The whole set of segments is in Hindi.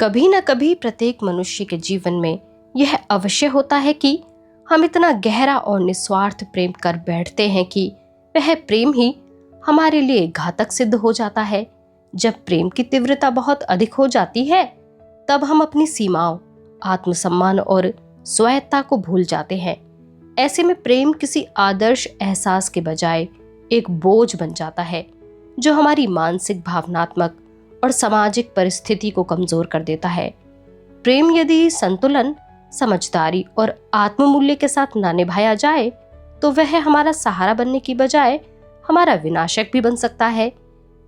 कभी न कभी प्रत्येक मनुष्य के जीवन में यह अवश्य होता है कि हम इतना गहरा और निस्वार्थ प्रेम कर बैठते हैं कि वह प्रेम ही हमारे लिए घातक सिद्ध हो जाता है। जब प्रेम की तीव्रता बहुत अधिक हो जाती है, तब हम अपनी सीमाओं, आत्मसम्मान और स्वायत्ता को भूल जाते हैं। ऐसे में प्रेम किसी आदर्श एहसास के बजाय एक बोझ बन जाता है, जो हमारी मानसिक, भावनात्मक और सामाजिक परिस्थिति को कमजोर कर देता है। प्रेम यदि संतुलन, समझदारी और आत्ममूल्य के साथ ना निभाया जाए, तो वह हमारा सहारा बनने की बजाय हमारा विनाशक भी बन सकता है।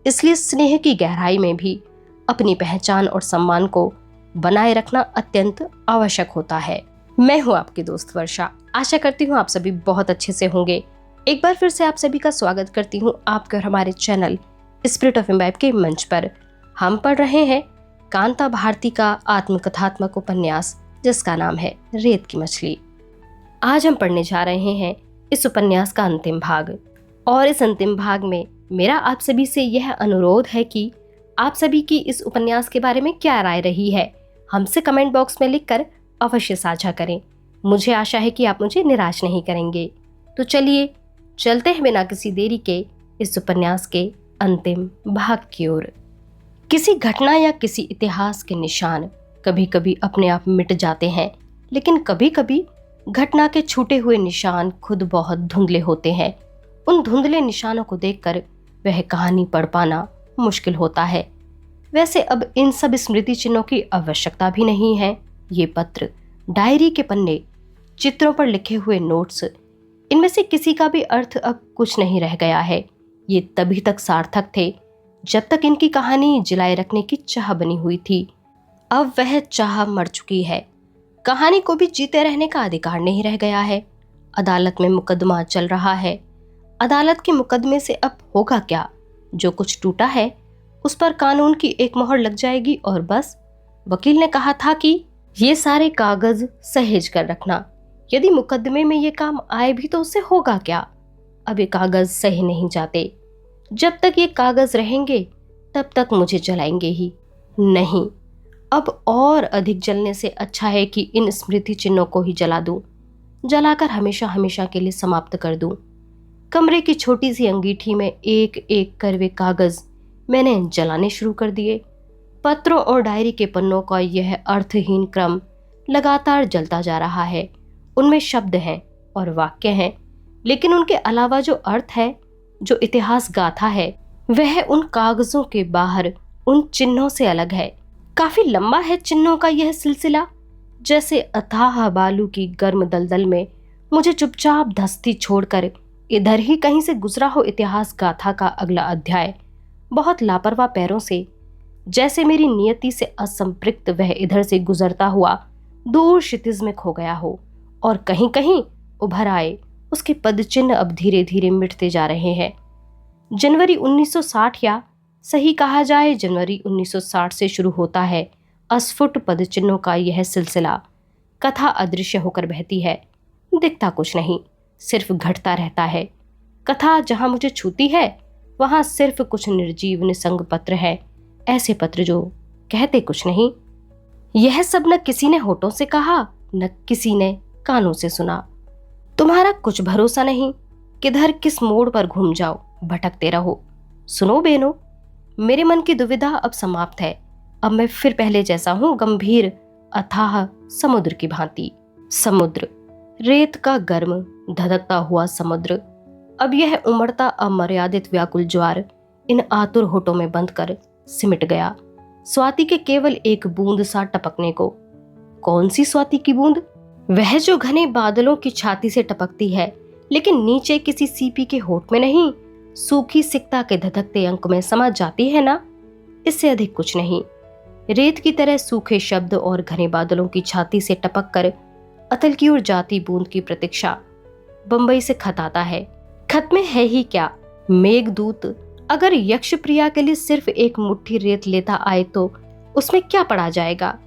इसलिए स्नेह की गहराई में भी अपनी पहचान और सम्मान को बनाए रखना अत्यंत आवश्यक होता है। मैं हूं आपकी दोस्त वर्षा। आशा करती हूं आप सभी बहुत अच्छे से होंगे। एक बार फिर से आप सभी का स्वागत करती हूं आपके और हमारे चैनल स्पिरिट ऑफ इम्बाइब के मंच पर। हम पढ़ रहे हैं कांता भारती का आत्मकथात्मक उपन्यास, जिसका नाम है रेत की मछली। आज हम पढ़ने जा रहे हैं इस उपन्यास का अंतिम भाग, और इस अंतिम भाग में मेरा आप सभी से यह अनुरोध है कि आप सभी की इस उपन्यास के बारे में क्या राय रही है, हमसे कमेंट बॉक्स में लिखकर अवश्य साझा करें। मुझे आशा है कि आप मुझे निराश नहीं करेंगे। तो चलिए चलते हैं बिना किसी देरी के इस उपन्यास के अंतिम भाग की ओर। किसी घटना या किसी इतिहास के निशान कभी कभी अपने आप मिट जाते हैं, लेकिन कभी कभी घटना के छूटे हुए निशान खुद बहुत धुंधले होते हैं। उन धुंधले निशानों को देखकर वह कहानी पढ़ पाना मुश्किल होता है। वैसे अब इन सब स्मृति चिन्हों की आवश्यकता भी नहीं है। ये पत्र, डायरी के पन्ने, चित्रों पर लिखे हुए नोट्स, इनमें से किसी का भी अर्थ अब कुछ नहीं रह गया है। ये तभी तक सार्थक थे जब तक इनकी कहानी जिलाए रखने की चाह बनी हुई थी। अब वह चाह मर चुकी है। कहानी को भी जीते रहने का अधिकार नहीं रह गया है। अदालत में मुकदमा चल रहा है। अदालत के मुकदमे से अब होगा क्या? जो कुछ टूटा है उस पर कानून की एक मोहर लग जाएगी और बस। वकील ने कहा था कि ये सारे कागज सहेज कर रखना, यदि मुकदमे में ये काम आए भी तो उससे होगा क्या? अब ये कागज सहे नहीं जाते। जब तक ये कागज रहेंगे तब तक मुझे जलाएंगे ही। नहीं, अब और अधिक जलने से अच्छा है कि इन स्मृति चिन्हों को ही जला दूं, जलाकर हमेशा हमेशा के लिए समाप्त कर दूं। कमरे की छोटी सी अंगीठी में एक एक कर वे कागज मैंने जलाने शुरू कर दिए। पत्रों और डायरी के पन्नों का यह अर्थहीन क्रम लगातार जलता जा रहा है। उनमें शब्द हैं और वाक्य हैं, लेकिन उनके अलावा जो अर्थ है, जो इतिहास गाथा है, वह उन कागजों के बाहर उन चिन्हों से अलग है। काफी लंबा है चिन्हों का यह सिलसिला। जैसे अथाह बालू की गर्म दलदल में मुझे चुपचाप धंसती छोड़कर इधर ही कहीं से गुजरा हो इतिहास गाथा का अगला अध्याय। बहुत लापरवाह पैरों से, जैसे मेरी नियति से असंपृक्त वह इधर से गुजरता हुआ दूर क्षितिज में खो गया हो, और कहीं कहीं उभर आए उसके पदचिन्ह अब धीरे धीरे मिटते जा रहे हैं। जनवरी 1960, या सही कहा जाए जनवरी 1960 से शुरू होता है अस्फुट पदचिन्हों का यह सिलसिला। कथा अदृश्य होकर बहती है, दिखता कुछ नहीं, सिर्फ घटता रहता है। कथा जहां मुझे छूती है वहां सिर्फ कुछ निर्जीव निसंग पत्र है, ऐसे पत्र जो कहते कुछ नहीं। यह सब न किसी ने होठों से कहा, न किसी ने कानों से सुना। तुम्हारा कुछ भरोसा नहीं, किधर किस मोड़ पर घूम जाओ, भटकते रहो। सुनो बेनो, मेरे मन की दुविधा अब समाप्त है। अब मैं फिर पहले जैसा हूं, गंभीर अथाह समुद्र की भांति। समुद्र, रेत का गर्म धधकता हुआ समुद्र। अब यह उमड़ता अमर्यादित व्याकुल ज्वार इन आतुर होठों में बंद कर सिमट गया, स्वाति के केवल एक बूंद सा टपकने को। कौन सी स्वाति की बूंद? वह जो घने बादलों की छाती से टपकती है, लेकिन नीचे किसी सीपी के होठ में नहीं, सूखी सिकता के धधकते अंक में समा जाती है ना। इससे अधिक कुछ नहीं। रेत की तरह सूखे शब्द और घने बादलों की छाती से टपक कर अतल की ओर जाती बूंद की प्रतीक्षा। बंबई से खत आता है। खत में है ही क्या? मेघदूत अगर यक्ष प्रिया के लिए सिर्फ एक मुट्ठी रेत लेता आए तो उसमें क्या पढ़ा जाएगा?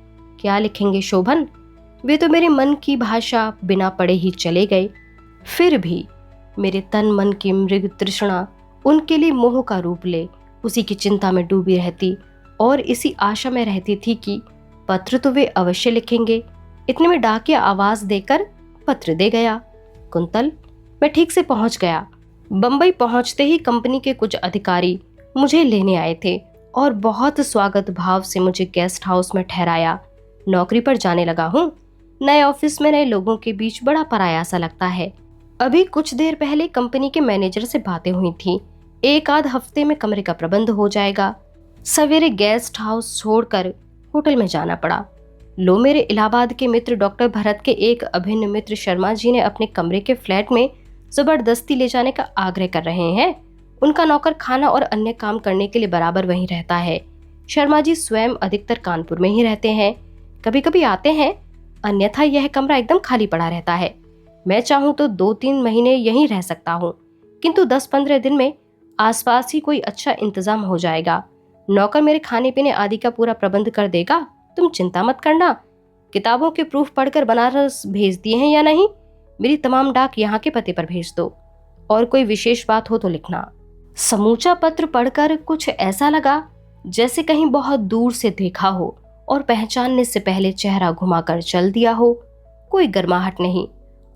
क्या लिखेंगे शोभन? वे तो मेरे मन की भाषा बिना पढ़े ही चले गए। फिर भी मेरे तन मन की मृग तृष्णा उनके लिए मोह का रूप ले उसी की चिंता में डूबी रहती और इसी आशा में रहती थी कि पत्र तो वे अवश्य लिखेंगे। इतने में डाकिया आवाज देकर पत्र दे गया। कुंतल, मैं ठीक से पहुंच गया। बंबई पहुंचते ही कंपनी के कुछ अधिकारी मुझे लेने आए थे और बहुत स्वागत भाव से मुझे गेस्ट हाउस में ठहराया। नौकरी पर जाने लगा हूँ। नए ऑफिस में नए लोगों के बीच बड़ा पराया सा लगता है। अभी कुछ देर पहले कंपनी के मैनेजर से बातें हुई थी। एक आध हफ्ते में कमरे का प्रबंध हो जाएगा। सवेरे गेस्ट हाउस छोड़कर होटल में जाना पड़ा। लो, मेरे इलाहाबाद के मित्र डॉक्टर भरत के एक अभिन्न मित्र शर्मा जी ने अपने कमरे के फ्लैट में जबरदस्ती ले जाने का आग्रह कर रहे हैं। उनका नौकर खाना और अन्य काम करने के लिए बराबर वहीं रहता है। शर्मा जी स्वयं अधिकतर कानपुर में ही रहते हैं। कभी कभी आते हैं, अन्यथा यह कमरा एकदम खाली पड़ा रहता है। मैं चाहूँ तो 2-3 महीने यहीं रह सकता हूँ, किंतु 10-15 दिन में आसपास ही कोई अच्छा इंतजाम हो जाएगा। नौकर मेरे खाने पीने आदि का पूरा प्रबंध कर देगा, तुम चिंता मत करना। किताबों के प्रूफ पढ़कर बनारस भेज दिए हैं या नहीं? मेरी तमाम डाक यहाँ के पते पर भेज दो, और कोई विशेष बात हो तो लिखना। समूचा पत्र पढ़कर कुछ ऐसा लगा जैसे कहीं बहुत दूर से देखा हो और पहचानने से पहले चेहरा घुमाकर चल दिया हो। कोई गर्माहट नहीं,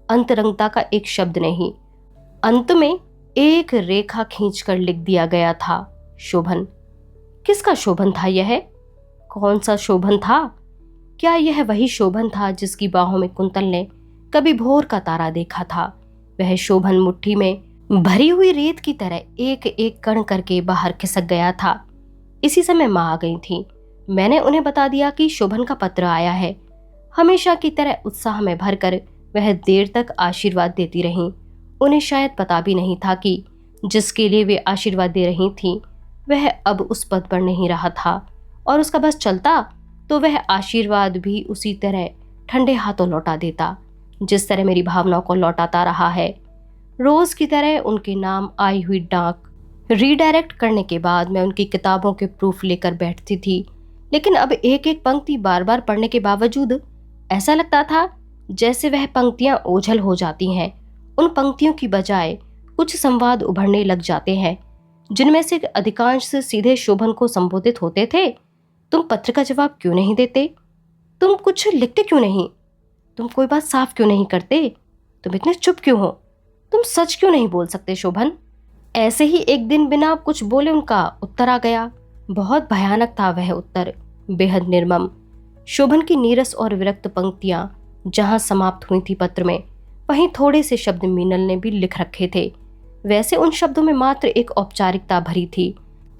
अंतरंगता का एक शब्द नहीं। अंत में एक रेखा खींचकर लिख दिया गया था, शोभन। किसका शोभन था यह? कौन सा शोभन था? क्या यह वही शोभन था जिसकी बाहों में कुंतल ने कभी भोर का तारा देखा था? वह शोभन मुट्ठी में भरी हुई रेत की तरह एक एक कण करके बाहर खिसक गया था। इसी समय माँ आ गई थी। मैंने उन्हें बता दिया कि शोभन का पत्र आया है। हमेशा की तरह उत्साह में भरकर वह देर तक आशीर्वाद देती रहीं। उन्हें शायद पता भी नहीं था कि जिसके लिए वे आशीर्वाद दे रही थीं वह अब उस पद पर नहीं रहा था, और उसका बस चलता तो वह आशीर्वाद भी उसी तरह ठंडे हाथों लौटा देता जिस तरह मेरी भावनाओं को लौटाता रहा है। रोज की तरह उनके नाम आई हुई डाक रीडायरेक्ट करने के बाद मैं उनकी किताबों के प्रूफ लेकर बैठती थी, लेकिन अब एक एक पंक्ति बार बार पढ़ने के बावजूद ऐसा लगता था जैसे वह पंक्तियां ओझल हो जाती हैं। उन पंक्तियों की बजाय कुछ संवाद उभरने लग जाते हैं, जिनमें से अधिकांश से सीधे शोभन को संबोधित होते थे। तुम पत्र का जवाब क्यों नहीं देते? तुम कुछ लिखते क्यों नहीं? तुम कोई बात साफ क्यों नहीं करते? तुम इतने चुप क्यों हो? तुम सच क्यों नहीं बोल सकते शोभन? ऐसे ही एक दिन बिना कुछ बोले उनका उत्तर आ गया। बहुत भयानक था वह उत्तर, बेहद निर्मम। शोभन की नीरस और विरक्त पंक्तियां जहां समाप्त हुई थी पत्र में, वहीं थोड़े से शब्द मीनल ने भी लिख रखे थे। वैसे उन शब्दों में मात्र एक औपचारिकता भरी थी,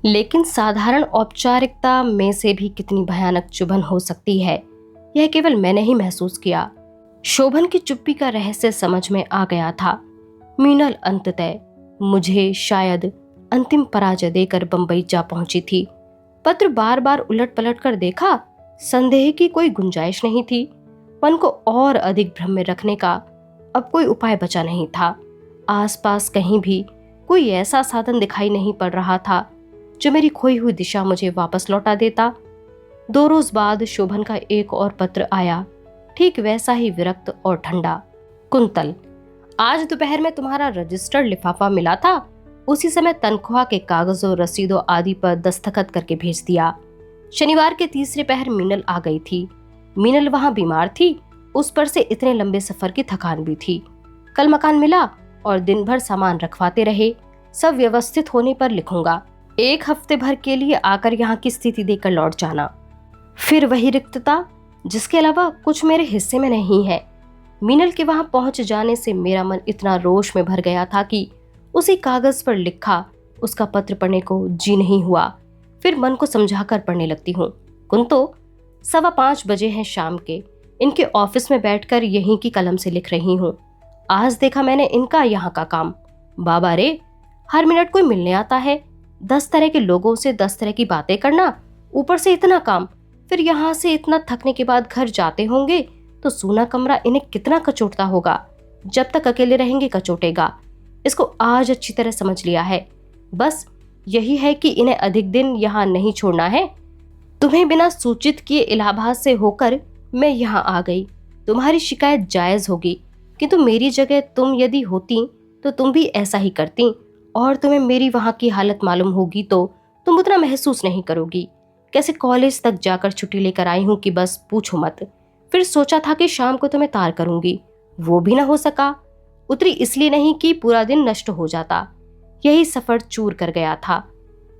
लेकिन साधारण औपचारिकता में से भी कितनी भयानक चुभन हो सकती है, यह केवल मैंने ही महसूस किया। शोभन की चुप्पी का रहस्य समझ में आ गया था। मीनल अंततः मुझे शायद अंतिम पराजय देकर बंबई जा पहुंची थी। पत्र बार बार उलट पलट कर देखा, संदेह की कोई गुंजाइश नहीं थी। मन को और अधिक भ्रम में रखने का अब कोई उपाय बचा नहीं था। आसपास कहीं भी कोई ऐसा साधन दिखाई नहीं पड़ रहा था जो मेरी खोई हुई दिशा मुझे वापस लौटा देता। 2 रोज बाद शोभन का एक और पत्र आया, ठीक वैसा ही विरक्त और ठंडा। कुंतल, आज दोपहर में तुम्हारा रजिस्टर्ड लिफाफा मिला था, उसी समय तनख्वाह के कागजों, रसीदों आदि पर दस्तखत करके भेज दिया। शनिवार के तीसरे पहर मीनल आ गई थी। मीनल वहां बीमार थी, उस पर से इतने लंबे सफर की थकान भी थी। कल मकान मिला और दिन भर सामान रखवाते रहे। सब व्यवस्थित होने पर लिखूंगा। 1 हफ्ते भर के लिए आकर यहाँ की स्थिति देखकर लौट जाना। फिर वही रिक्तता जिसके अलावा कुछ मेरे हिस्से में नहीं है। मीनल के वहां पहुंच जाने से मेरा मन इतना रोष में भर गया था कि उसी कागज पर लिखा उसका पत्र पढ़ने को जी नहीं हुआ। फिर मन को समझाकर पढ़ने लगती हूँ। कुंतो, 5:15 बजे हैं शाम के। इनके ऑफिस में बैठकर यहीं की कलम से लिख रही हूँ। आज देखा मैंने इनका यहाँ का काम। बाबा रे, हर मिनट कोई मिलने आता है। 10 तरह के लोगों से 10 तरह की बातें करना, ऊपर से इतना काम। फिर यहाँ से इतना थकने के बाद घर जाते होंगे तो सूना कमरा इन्हें कितना कचोटता होगा। जब तक अकेले रहेंगे कचोटेगा। इसको आज अच्छी तरह समझ लिया है। बस यही है कि इन्हें अधिक दिन यहाँ नहीं छोड़ना है। तुम्हें बिना सूचित किए इलाहाबाद से होकर मैं यहाँ आ गई। तुम्हारी शिकायत जायज होगी, किंतु मेरी जगह तुम यदि होती तो तुम भी ऐसा ही करती, और तुम्हें मेरी वहाँ की हालत मालूम होगी तो तुम उतना महसूस नहीं करोगी। कैसे कॉलेज तक जाकर छुट्टी लेकर आई हूं कि बस पूछो मत। फिर सोचा था कि शाम को तुम्हें तार करूंगी, वो भी ना हो सका। उतरी इसलिए नहीं कि पूरा दिन नष्ट हो जाता, यही सफर चूर कर गया था।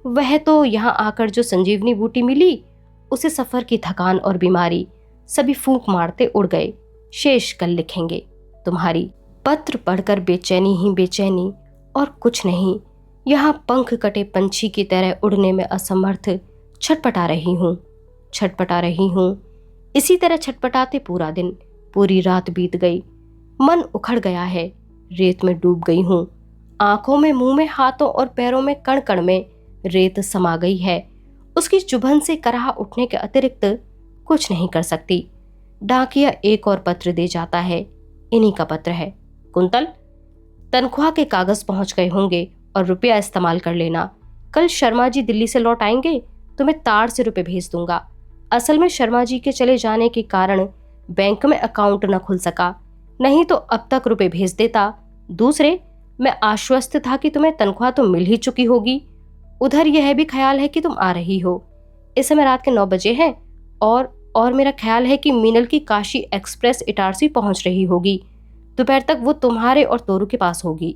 वह तो यहाँ आकर जो संजीवनी बूटी मिली, उसे सफर की थकान और बीमारी सभी फूंक मारते उड़ गए। शेष कल लिखेंगे। तुम्हारी। पत्र पढ़कर बेचैनी ही बेचैनी और कुछ नहीं। यहाँ पंख कटे पंछी की तरह उड़ने में असमर्थ छटपटा रही हूँ। इसी तरह छटपटाते पूरा दिन, पूरी रात बीत गई। मन उखड़ गया है, रेत में डूब गई हूँ। आंखों में, मुंह में, हाथों और पैरों में कण कण में रेत समा गई है। उसकी चुभन से कराह उठने के अतिरिक्त कुछ नहीं कर सकती। डाकिया एक और पत्र दे जाता है। इन्हीं का पत्र है। कुंतल, तनख्वाह के कागज पहुंच गए होंगे और रुपया इस्तेमाल कर लेना। कल शर्मा जी दिल्ली से लौट आएंगे, तुम्हें ताड़ से रुपए भेज दूंगा। असल में शर्मा जी के चले जाने के कारण बैंक में अकाउंट न खुल सका, नहीं तो अब तक रुपए भेज देता। दूसरे, मैं आश्वस्त था कि तुम्हें तनख्वाह तो मिल ही चुकी होगी। उधर यह भी ख्याल है कि तुम आ रही हो। इस समय रात के 9 बजे हैं और मेरा ख्याल है कि मीनल की काशी एक्सप्रेस इटारसी पहुंच रही होगी। दोपहर तक वो तुम्हारे और तोरू के पास होगी।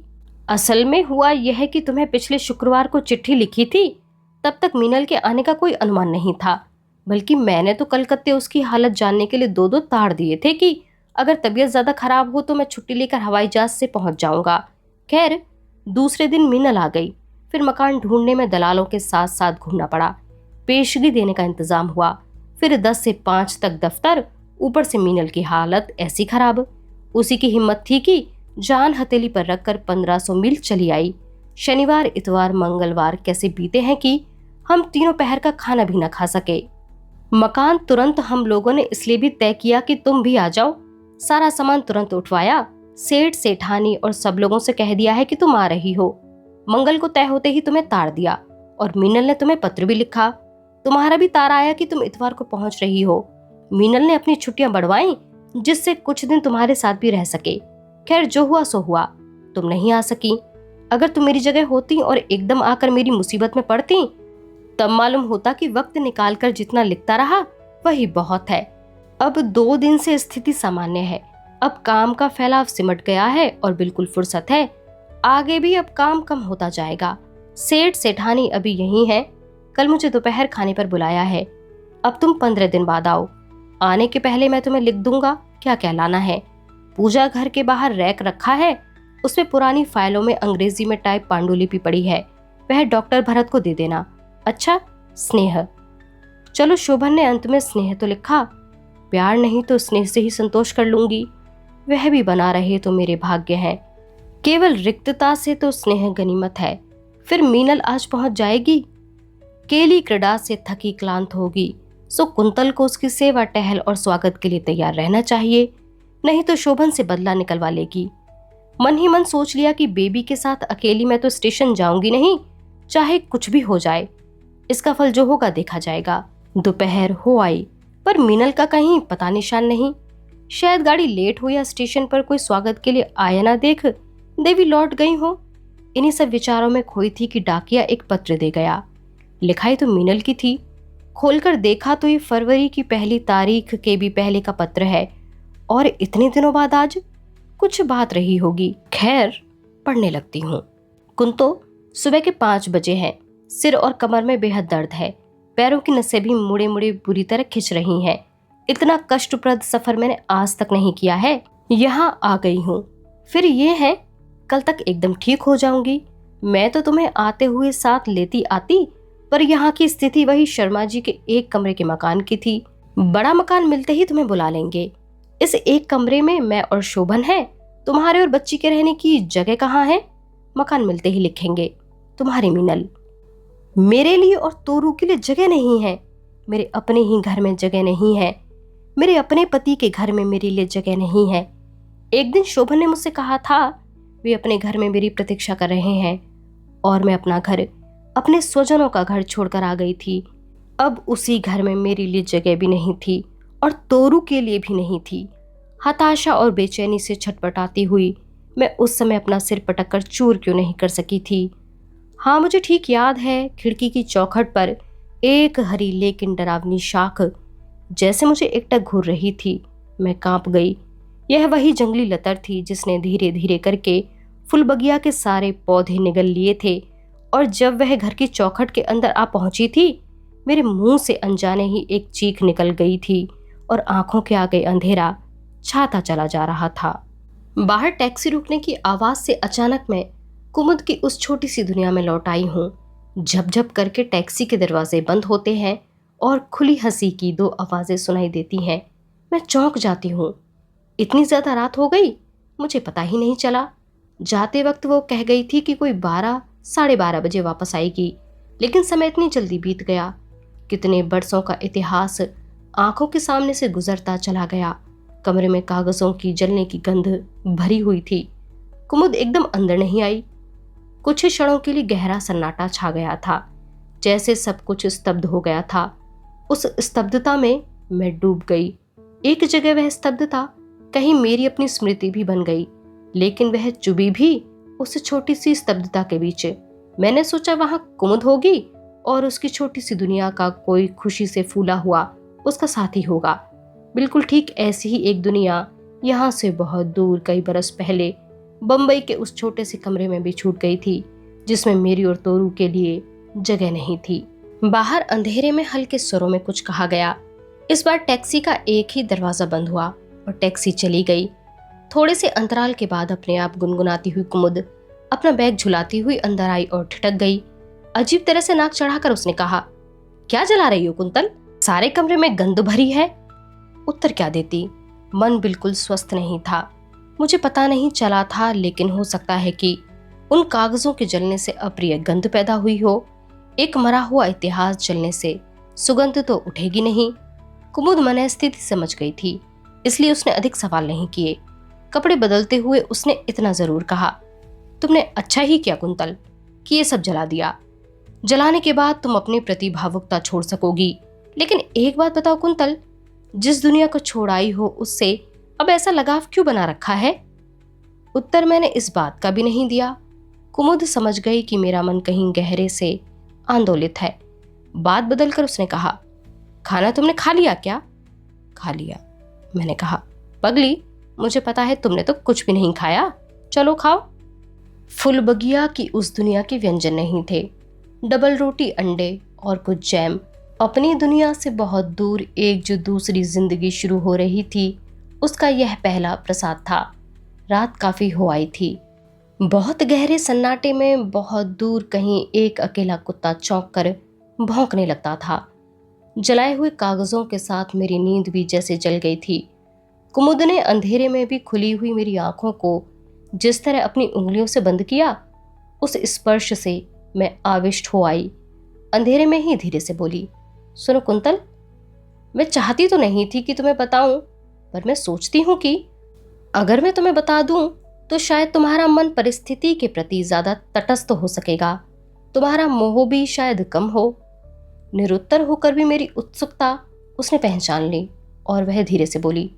असल में हुआ यह है कि तुम्हें पिछले शुक्रवार को चिट्ठी लिखी थी, तब तक मीनल के आने का कोई अनुमान नहीं था, बल्कि मैंने तो कलकत्ते उसकी हालत जानने के लिए 2-2 ताड़ दिए थे कि अगर तबीयत ज्यादा खराब हो तो मैं छुट्टी लेकर हवाई जहाज से पहुंच जाऊंगा। खैर, दूसरे दिन मीनल आ गई। फिर मकान ढूंढने में दलालों के साथ साथ घूमना पड़ा। पेशगी देने का इंतजाम हुआ। फिर 10 से 5 तक दफ्तर, ऊपर से मीनल की हालत ऐसी खराब। उसी की हिम्मत थी कि जान हथेली पर रखकर 1500 मील चली आई। शनिवार, इतवार, मंगलवार कैसे बीते हैं कि हम तीनों पहर का खाना भी न खा सके। मकान तुरंत हम लोगों ने इसलिए भी तय किया कि तुम भी आ जाओ। सारा सामान तुरंत उठवाया। सेठ, सेठानी और सब लोगों से कह दिया है कि तुम आ रही हो। मंगल को तय होते ही तुम्हें तार दिया और मीनल ने तुम्हें पत्र भी लिखा। तुम्हारा भी तार आया कि तुम इतवार को पहुंच रही हो। मीनल ने अपनी छुट्टियां बढ़वाई जिससे कुछ दिन तुम्हारे साथ भी रह सके। खैर, जो हुआ सो हुआ। तुम नहीं आ सकी। अगर तुम मेरी जगह होती और एकदम आकर मेरी मुसीबत में पड़ती, तब मालूम होता कि वक्त निकालकर जितना लिखता रहा वही बहुत है। अब 2 दिन से स्थिति सामान्य है। अब काम का फैलाव सिमट गया है और बिल्कुल फुर्सत है। आगे भी अब काम कम होता जाएगा। सेठ, सेठानी अभी यही है। कल मुझे दोपहर खाने पर बुलाया है। अब तुम 15 दिन बाद आओ। आने के पहले मैं तुम्हें लिख दूंगा क्या क्या लाना है। पूजा घर के बाहर रैक रखा है, उसमें पुरानी फाइलों में अंग्रेजी में टाइप पांडुलिपि पड़ी है, वह डॉक्टर भरत को दे देना। अच्छा, स्नेह। चलो, शोभन ने अंत में स्नेह तो लिखा। प्यार नहीं तो स्नेह से ही संतोष कर लूंगी। वह भी बना रहे तो मेरे भाग्य हैं। केवल रिक्तता से तो स्नेह गनीमत है। फिर मीनल आज पहुंच जाएगी। केली क्रीड़ा से थकी क्लांत होगी, सो कुंतल को उसकी सेवा टहल और स्वागत के लिए तैयार रहना चाहिए, नहीं तो शोभन से बदला निकलवा लेगी। मन ही मन सोच लिया कि बेबी के साथ अकेली मैं तो स्टेशन जाऊंगी नहीं, चाहे कुछ भी हो जाए। इसका फल जो होगा देखा जाएगा। दोपहर हो आई, पर मीनल का कहीं पता निशान नहीं। शायद गाड़ी लेट हो या स्टेशन पर कोई स्वागत के लिए आया ना देख देवी लौट गई हो। इन्हीं सब विचारों में खोई थी कि डाकिया एक पत्र दे गया। लिखाई तो मीनल की थी। खोलकर देखा तो ये फरवरी की 1 तारीख के भी पहले का पत्र है और इतने दिनों बाद आज कुछ बात रही होगी। खैर, पढ़ने लगती हूँ। कुंतो, सुबह के 5 बजे हैं। सिर और कमर में बेहद दर्द है। पैरों की नसें भी मुड़े मुड़े बुरी तरह खिंच रही हैं। इतना कष्टप्रद सफर मैंने आज तक नहीं किया है। यहाँ आ गई हूँ। फिर ये है, कल तक एकदम ठीक हो जाऊंगी। मैं तो तुम्हें आते हुए साथ लेती आती, पर यहाँ की स्थिति वही शर्मा जी के एक कमरे के मकान की थी। बड़ा मकान मिलते ही तुम्हें बुला लेंगे। इस एक कमरे में मैं और शोभन है। तुम्हारे और बच्ची के रहने की जगह कहाँ है? मकान मिलते ही लिखेंगे। तुम्हारी मीनल। मेरे लिए और तोरू के लिए जगह नहीं है। मेरे अपने ही घर में जगह नहीं है। मेरे अपने पति के घर में मेरे लिए जगह नहीं है। एक दिन शोभन ने मुझसे कहा था वे अपने घर में मेरी प्रतीक्षा कर रहे हैं और मैं अपना घर, अपने स्वजनों का घर छोड़कर आ गई थी। अब उसी घर में मेरे लिए जगह भी नहीं थी और तोरू के लिए भी नहीं थी। हताशा और बेचैनी से छटपटाती हुई मैं उस समय अपना सिर पटक कर चूर क्यों नहीं कर सकी थी। हाँ, मुझे ठीक याद है, खिड़की की चौखट पर एक हरी लेकिन डरावनी शाख जैसे मुझे एकटक घूर रही थी। मैं कांप गई। यह वही जंगली लतर थी जिसने धीरे धीरे करके फुलबगिया के सारे पौधे निगल लिए थे, और जब वह घर की चौखट के अंदर आ पहुंची थी, मेरे मुंह से अनजाने ही एक चीख निकल गई थी और आंखों के आगे अंधेरा छाता चला जा रहा था। बाहर टैक्सी रुकने की आवाज से अचानक मैं कुमुद की उस छोटी सी दुनिया में लौट आई हूँ। झपझप करके टैक्सी के दरवाजे बंद होते हैं और खुली हंसी की दो आवाजें सुनाई देती हैं। मैं चौंक जाती हूँ। इतनी ज्यादा रात हो गई, मुझे पता ही नहीं चला। जाते वक्त वो कह गई थी कि कोई 12 साढ़े 12 बजे वापस आएगी, लेकिन समय इतनी जल्दी बीत गया। कितने बरसों का इतिहास आंखों के सामने से गुजरता चला गया। कमरे में कागजों की जलने की गंध भरी हुई थी। कुमुद एकदम अंदर नहीं आई। कुछ क्षणों के लिए गहरा सन्नाटा छा गया था, जैसे सब कुछ स्तब्ध हो गया था। उस स्तब्धता में मैं डूब गई। एक जगह वह स्तब्धता कहीं मेरी अपनी स्मृति भी बन गई, लेकिन वह चुभी भी उस छोटी सी स्तब्धता के बीच। मैंने सोचा वहां कुमुद होगी और उसकी छोटी सी दुनिया का कोई खुशी से फूला हुआ उसका साथी होगा। बिल्कुल ठीक ऐसी ही एक दुनिया यहाँ से बहुत दूर कई बरस पहले बम्बई के उस छोटे से कमरे में भी छूट गई थी, जिसमें मेरी और तोरू के लिए जगह नहीं थी। बाहर अंधेरे में हल्के स्वरों में कुछ कहा गया। इस बार टैक्सी का एक ही दरवाजा बंद हुआ और टैक्सी चली गई। थोड़े से अंतराल के बाद अपने आप गुनगुनाती हुई कुमुद अपना बैग झुलाती हुई अंदर आई और ठिठक गई। अजीब तरह से नाक चढ़ाकर उसने कहा, क्या जला रही हो कुंतल? सारे कमरे में गंध भरी है। उत्तर क्या देती? मन बिल्कुल स्वस्थ नहीं था। मुझे पता नहीं चला था, लेकिन हो सकता है कि उन कागजों के जलने से अप्रिय गंध पैदा हुई हो। एक मरा हुआ इतिहास जलने से सुगंध तो उठेगी नहीं। कुमुद मनस्थिति समझ गई थी, इसलिए उसने अधिक सवाल नहीं किए। कपड़े बदलते हुए उसने इतना जरूर कहा, तुमने अच्छा ही किया कुंतल कि ये सब जला दिया। जलाने के बाद तुम अपनी प्रति भावुकता छोड़ सकोगी। लेकिन एक बात बताओ कुंतल, जिस दुनिया को छोड़ आई हो उससे अब ऐसा लगाव क्यों बना रखा है? उत्तर मैंने इस बात का भी नहीं दिया। कुमुद समझ गई कि मेरा मन कहीं गहरे से आंदोलित है। बात बदलकर उसने कहा, खाना तुमने खा लिया क्या? खा लिया, मैंने कहा। पगली, मुझे पता है तुमने तो कुछ भी नहीं खाया, चलो खाओ। फुलबगिया की उस दुनिया के व्यंजन नहीं थे। डबल रोटी, अंडे और कुछ जैम। अपनी दुनिया से बहुत दूर एक जो दूसरी जिंदगी शुरू हो रही थी, उसका यह पहला प्रसाद था। रात काफी हो आई थी। बहुत गहरे सन्नाटे में बहुत दूर कहीं एक अकेला कुत्ता चौंक कर भौंकने लगता था। जलाए हुए कागजों के साथ मेरी नींद भी जैसे जल गई थी। कुमुद ने अंधेरे में भी खुली हुई मेरी आंखों को जिस तरह अपनी उंगलियों से बंद किया, उस स्पर्श से मैं आविष्ट हो आई। अंधेरे में ही धीरे से बोली, सुनो कुंतल, मैं चाहती तो नहीं थी कि तुम्हें बताऊं, पर मैं सोचती हूं कि अगर मैं तुम्हें बता दूं तो शायद तुम्हारा मन परिस्थिति के प्रति ज्यादा तटस्थ हो सकेगा, तुम्हारा मोह भी शायद कम हो। निरुत्तर होकर भी मेरी उत्सुकता उसने पहचान ली और वह धीरे से बोली,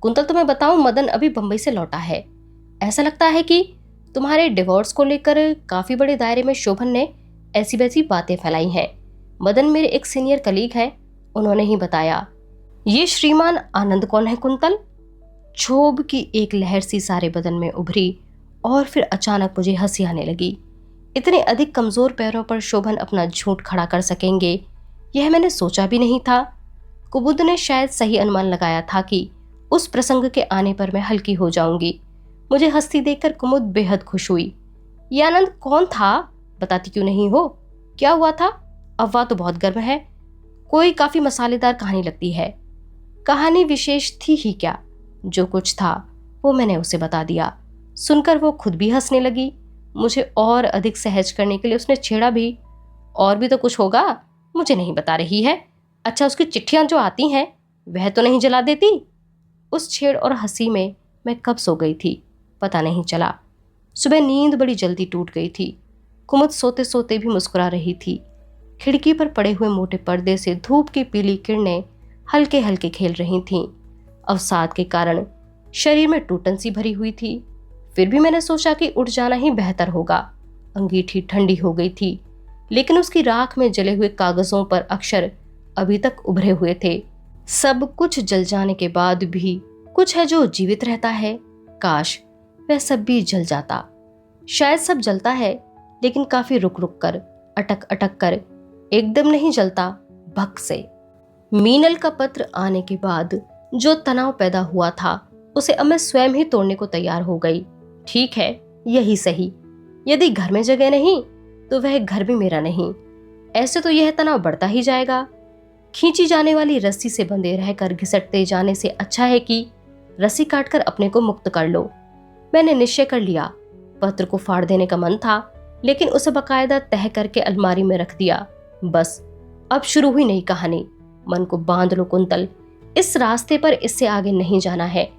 कुंतल तुम्हें बताऊं, मदन अभी बंबई से लौटा है। ऐसा लगता है कि तुम्हारे डिवोर्स को लेकर काफी बड़े दायरे में शोभन ने ऐसी वैसी बातें फैलाई हैं। मदन मेरे एक सीनियर कलीग हैं, उन्होंने ही बताया। ये श्रीमान आनंद कौन है कुंतल? क्षोभ की एक लहर सी सारे बदन में उभरी और फिर अचानक मुझे हंसी आने लगी। इतने अधिक कमजोर पैरों पर शोभन अपना झूठ खड़ा कर सकेंगे, यह मैंने सोचा भी नहीं था। कुमुद ने शायद सही अनुमान लगाया था कि उस प्रसंग के आने पर मैं हल्की हो जाऊंगी। मुझे हंसती देखकर कुमुद बेहद खुश हुई। ये आनंद कौन था, बताती क्यों नहीं हो? क्या हुआ था? अफवाह तो बहुत गर्म है, कोई काफी मसालेदार कहानी लगती है। कहानी विशेष थी ही क्या, जो कुछ था वो मैंने उसे बता दिया। सुनकर वो खुद भी हंसने लगी। मुझे और अधिक सहज करने के लिए उसने छेड़ा भी, और भी तो कुछ होगा, मुझे नहीं बता रही है। अच्छा, उसकी चिट्ठियां जो आती हैं वह तो नहीं जला देती? उस छेड़ और हंसी में मैं कब सो गई थी पता नहीं चला। सुबह नींद बड़ी जल्दी टूट गई थी। कुमुद सोते सोते भी मुस्कुरा रही थी। खिड़की पर पड़े हुए मोटे पर्दे से धूप की पीली किरणें हल्के हल्के खेल रही थीं। अवसाद के कारण शरीर में टूटन सी भरी हुई थी। फिर भी मैंने सोचा कि उठ जाना ही बेहतर होगा। अंगीठी ठंडी हो गई थी, लेकिन उसकी राख में जले हुए कागजों पर अक्षर अभी तक उभरे हुए थे। सब कुछ जल जाने के बाद भी कुछ है जो जीवित रहता है। काश वह सब भी जल जाता। शायद सब जलता है, लेकिन काफी रुक रुक कर, अटक अटक कर, एकदम नहीं जलता, भक से। मीनल का पत्र आने के बाद जो तनाव पैदा हुआ था, उसे अब मैं स्वयं ही तोड़ने को तैयार हो गई। ठीक है, यही सही। यदि घर में जगह नहीं तो वह घर भी मेरा नहीं। ऐसे तो यह तनाव बढ़ता ही जाएगा। खींची जाने वाली रस्सी से बंधे रहकर घिसटते जाने से अच्छा है कि रस्सी काटकर अपने को मुक्त कर लो। मैंने निश्चय कर लिया। पत्र को फाड़ देने का मन था, लेकिन उसे बकायदा तह करके अलमारी में रख दिया। बस अब शुरू हुई नई कहानी। मन को बांध लो कुंतल, इस रास्ते पर इससे आगे नहीं जाना है।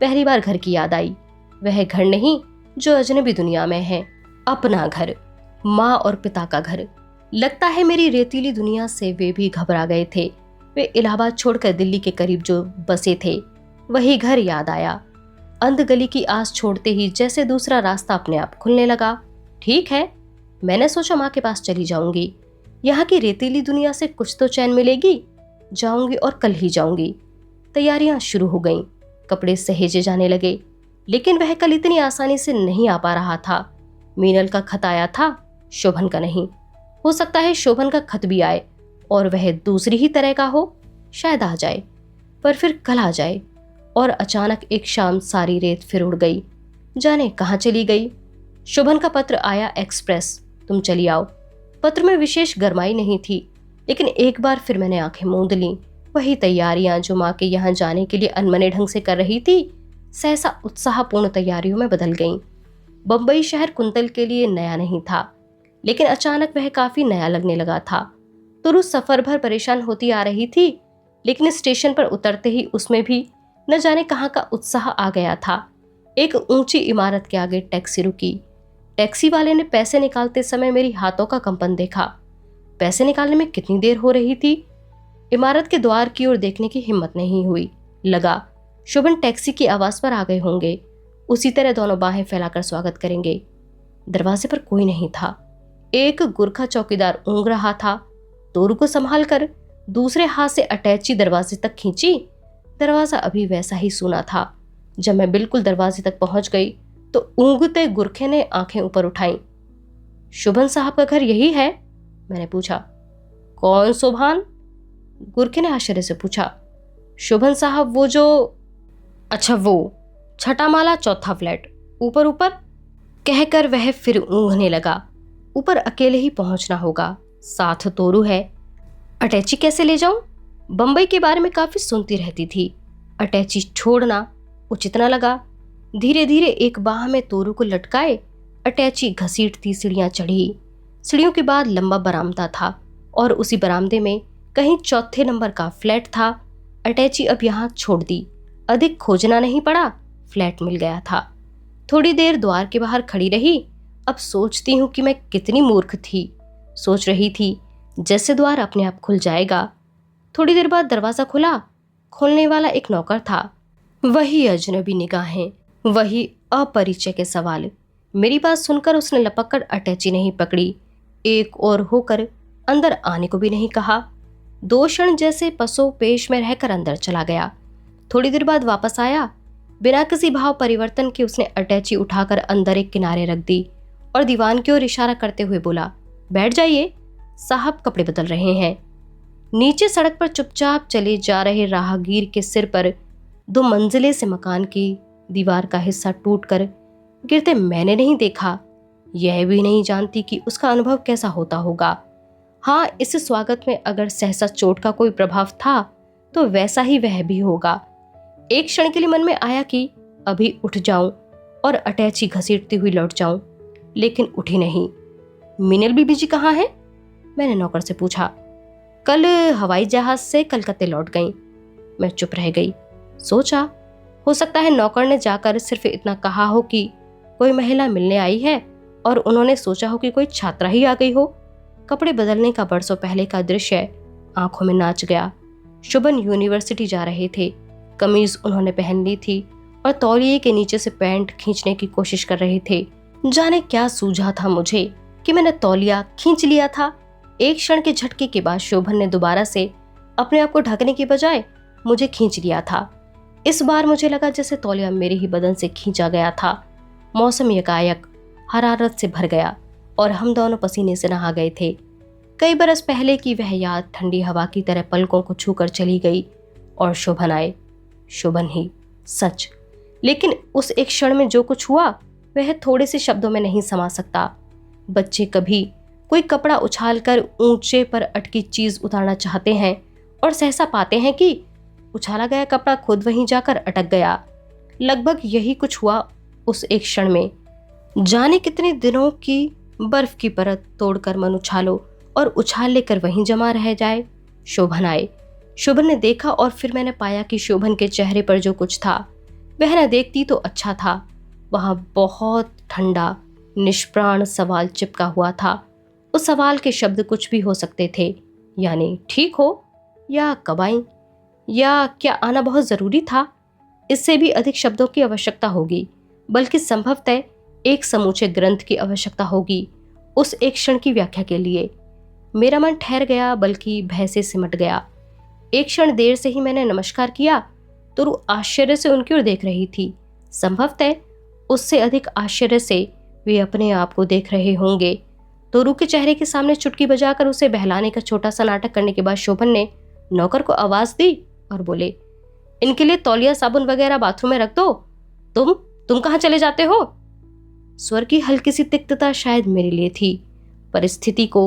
पहली बार घर की याद आई। वह घर नहीं जो अजनबी दुनिया में है, अपना घर, माँ और पिता का घर। लगता है मेरी रेतीली दुनिया से वे भी घबरा गए थे। वे इलाहाबाद छोड़कर दिल्ली के करीब जो बसे थे, वही घर याद आया। अंध गली की आस छोड़ते ही जैसे दूसरा रास्ता अपने आप खुलने लगा। ठीक है, मैंने सोचा माँ के पास चली जाऊंगी। यहाँ की रेतीली दुनिया से कुछ तो चैन मिलेगी। जाऊंगी और कल ही जाऊंगी। तैयारियां शुरू हो गईं। कपड़े सहेजे जाने लगे, लेकिन वह कल इतनी आसानी से नहीं आ पा रहा था। मीनल का खत आया था, शोभन का नहीं। हो सकता है शोभन का खत भी आए और वह दूसरी ही तरह का हो। शायद आ जाए, पर फिर कल आ जाए। और अचानक एक शाम सारी रेत फिर उड़ गई। जाने कहाँ चली गई। शोभन का पत्र आया, एक्सप्रेस, तुम चली आओ। पत्र में विशेष गरमाई नहीं थी, लेकिन एक बार फिर मैंने आंखें मूंद लीं। वही तैयारियां जो माँ के यहाँ जाने के लिए अनमने ढंग से कर रही थी, सहसा उत्साहपूर्ण तैयारियों में बदल गईं। बम्बई शहर कुंतल के लिए नया नहीं था, लेकिन अचानक वह काफी नया लगने लगा था। तुरु सफर भर परेशान होती आ रही थी, लेकिन स्टेशन पर उतरते ही उसमें भी न जाने कहाँ का उत्साह आ गया था। एक ऊंची इमारत के आगे टैक्सी रुकी। टैक्सी वाले ने पैसे निकालते समय मेरी हाथों का कंपन देखा। पैसे निकालने में कितनी देर हो रही थी। इमारत के द्वार की ओर देखने की हिम्मत नहीं हुई। लगा शोभन टैक्सी की आवाज पर आ गए होंगे। उसी तरह दोनों बाहें फैलाकर स्वागत करेंगे। दरवाजे पर कोई नहीं था। एक गुरखा चौकीदार ऊँग रहा था। तोरू को संभाल कर दूसरे हाथ से अटैची दरवाजे तक खींची। दरवाजा अभी वैसा ही सूना था। जब मैं बिल्कुल दरवाजे तक पहुंच गई तो ऊँगते गुरखे ने आंखें ऊपर उठाई। शोभन साहब का घर यही है? मैंने पूछा। कौन शोभान? गुरखे ने आश्चर्य से पूछा। शोभन साहब वो जो, अच्छा वो, छठा माला, चौथा फ्लैट, ऊपर ऊपर, कहकर वह फिर ऊँघने लगा। ऊपर अकेले ही पहुंचना होगा, साथ तोरू है। अटैची कैसे ले जाऊं? बम्बई के बारे में काफी सुनती रहती थी। अटैची छोड़ना उचित न लगा। धीरे धीरे एक बाह में तोरू को लटकाए अटैची घसीटती सीढ़ियां चढ़ी। सीढ़ियों के बाद लंबा बरामदा था और उसी बरामदे में कहीं चौथे नंबर का फ्लैट था। अटैची अब यहाँ छोड़ दी। अधिक खोजना नहीं पड़ा, फ्लैट मिल गया था। थोड़ी देर द्वार के बाहर खड़ी रही। अब सोचती हूँ कि मैं कितनी मूर्ख थी। सोच रही थी जैसे द्वार अपने आप खुल जाएगा। थोड़ी देर बाद दरवाजा खुला। खोलने वाला एक नौकर था। वही अजनबी निगाहें, वही अपरिचय के सवाल। मेरी बात सुनकर उसने लपककर अटैची नहीं पकड़ी, एक और होकर अंदर आने को भी नहीं कहा। 2 क्षण जैसे पसो पेश में रहकर अंदर चला गया। थोड़ी देर बाद वापस आया। बिना किसी भाव परिवर्तन के उसने अटैची उठाकर अंदर एक किनारे रख दी और दीवान की ओर इशारा करते हुए बोला, बैठ जाइए, साहब कपड़े बदल रहे हैं। नीचे सड़क पर चुपचाप चले जा रहे राहगीर के सिर पर 2 मंजिले से मकान की दीवार का हिस्सा टूटकर गिरते मैंने नहीं देखा। यह भी नहीं जानती कि उसका अनुभव कैसा होता होगा। हाँ, इस स्वागत में अगर सहसा चोट का कोई प्रभाव था तो वैसा ही वह भी होगा। एक क्षण के लिए मन में आया कि अभी उठ जाऊं और अटैची घसीटती हुई लौट जाऊं, लेकिन उठी नहीं। मीनल बीबी जी कहाँ हैं? मैंने नौकर से पूछा। कल हवाई जहाज से कलकत्ते लौट गईं। मैं चुप रह गई। सोचा हो सकता है नौकर ने जाकर सिर्फ इतना कहा हो कि कोई महिला मिलने आई है और उन्होंने सोचा हो कि कोई छात्रा ही आ गई हो। कपड़े बदलने का बरसों पहले का दृश्य आंखों में नाच गया। शोभन यूनिवर्सिटी जा रहे थे। कमीज उन्होंने पहन ली थी और तौलिए के नीचे से पैंट खींचने की कोशिश कर रहे थे। जाने क्या सूझा था मुझे कि मैंने तौलिया खींच लिया था। एक क्षण के झटके के बाद शोभन ने दोबारा से अपने आप को ढकने की बजाय मुझे खींच लिया था। इस बार मुझे लगा जैसे तौलिया मेरे ही बदन से खींचा गया था। मौसम यकायक हरारत से भर गया और हम दोनों पसीने से नहा गए थे। कई बरस पहले की वह याद ठंडी हवा की तरह पलकों को छूकर चली गई और शोभन आए। शोभन ही सच, लेकिन उस एक क्षण में जो कुछ हुआ वह थोड़े से शब्दों में नहीं समा सकता। बच्चे कभी कोई कपड़ा उछालकर ऊंचे पर अटकी चीज उतारना चाहते हैं और सहसा पाते हैं कि उछाला गया कपड़ा खुद वहीं जाकर अटक गया। लगभग यही कुछ हुआ उस एक क्षण में। जाने कितने दिनों की बर्फ की परत तोड़कर मन उछालो और उछाल लेकर वहीं जमा रह जाए। शोभन आए। शोभन ने देखा और फिर मैंने पाया कि शोभन के चेहरे पर जो कुछ था वह न देखती तो अच्छा था। वहां बहुत ठंडा निष्प्राण सवाल चिपका हुआ था। उस सवाल के शब्द कुछ भी हो सकते थे, यानी ठीक हो या कब आई या क्या आना बहुत जरूरी था। इससे भी अधिक शब्दों की आवश्यकता होगी, बल्कि संभवतः एक समूचे ग्रंथ की आवश्यकता होगी उस एक क्षण की व्याख्या के लिए। मेरा मन ठहर गया, बल्कि भय से सिमट गया। एक क्षण देर से ही मैंने नमस्कार किया तो रू आश्चर्य से उनकी ओर देख रही थी। संभवतः उससे अधिक आश्चर्य से वे अपने आप को देख रहे होंगे। तोरू के चेहरे के सामने चुटकी बजाकर उसे बहलाने का छोटा सा नाटक करने के बाद शोभन ने नौकर को आवाज दी और बोले, इनके लिए तौलिया साबुन वगैरह बाथरूम में रख दो। तुम कहाँ चले जाते हो? स्वर की हल्की सी तिक्तता शायद मेरे लिए थी। परिस्थिति को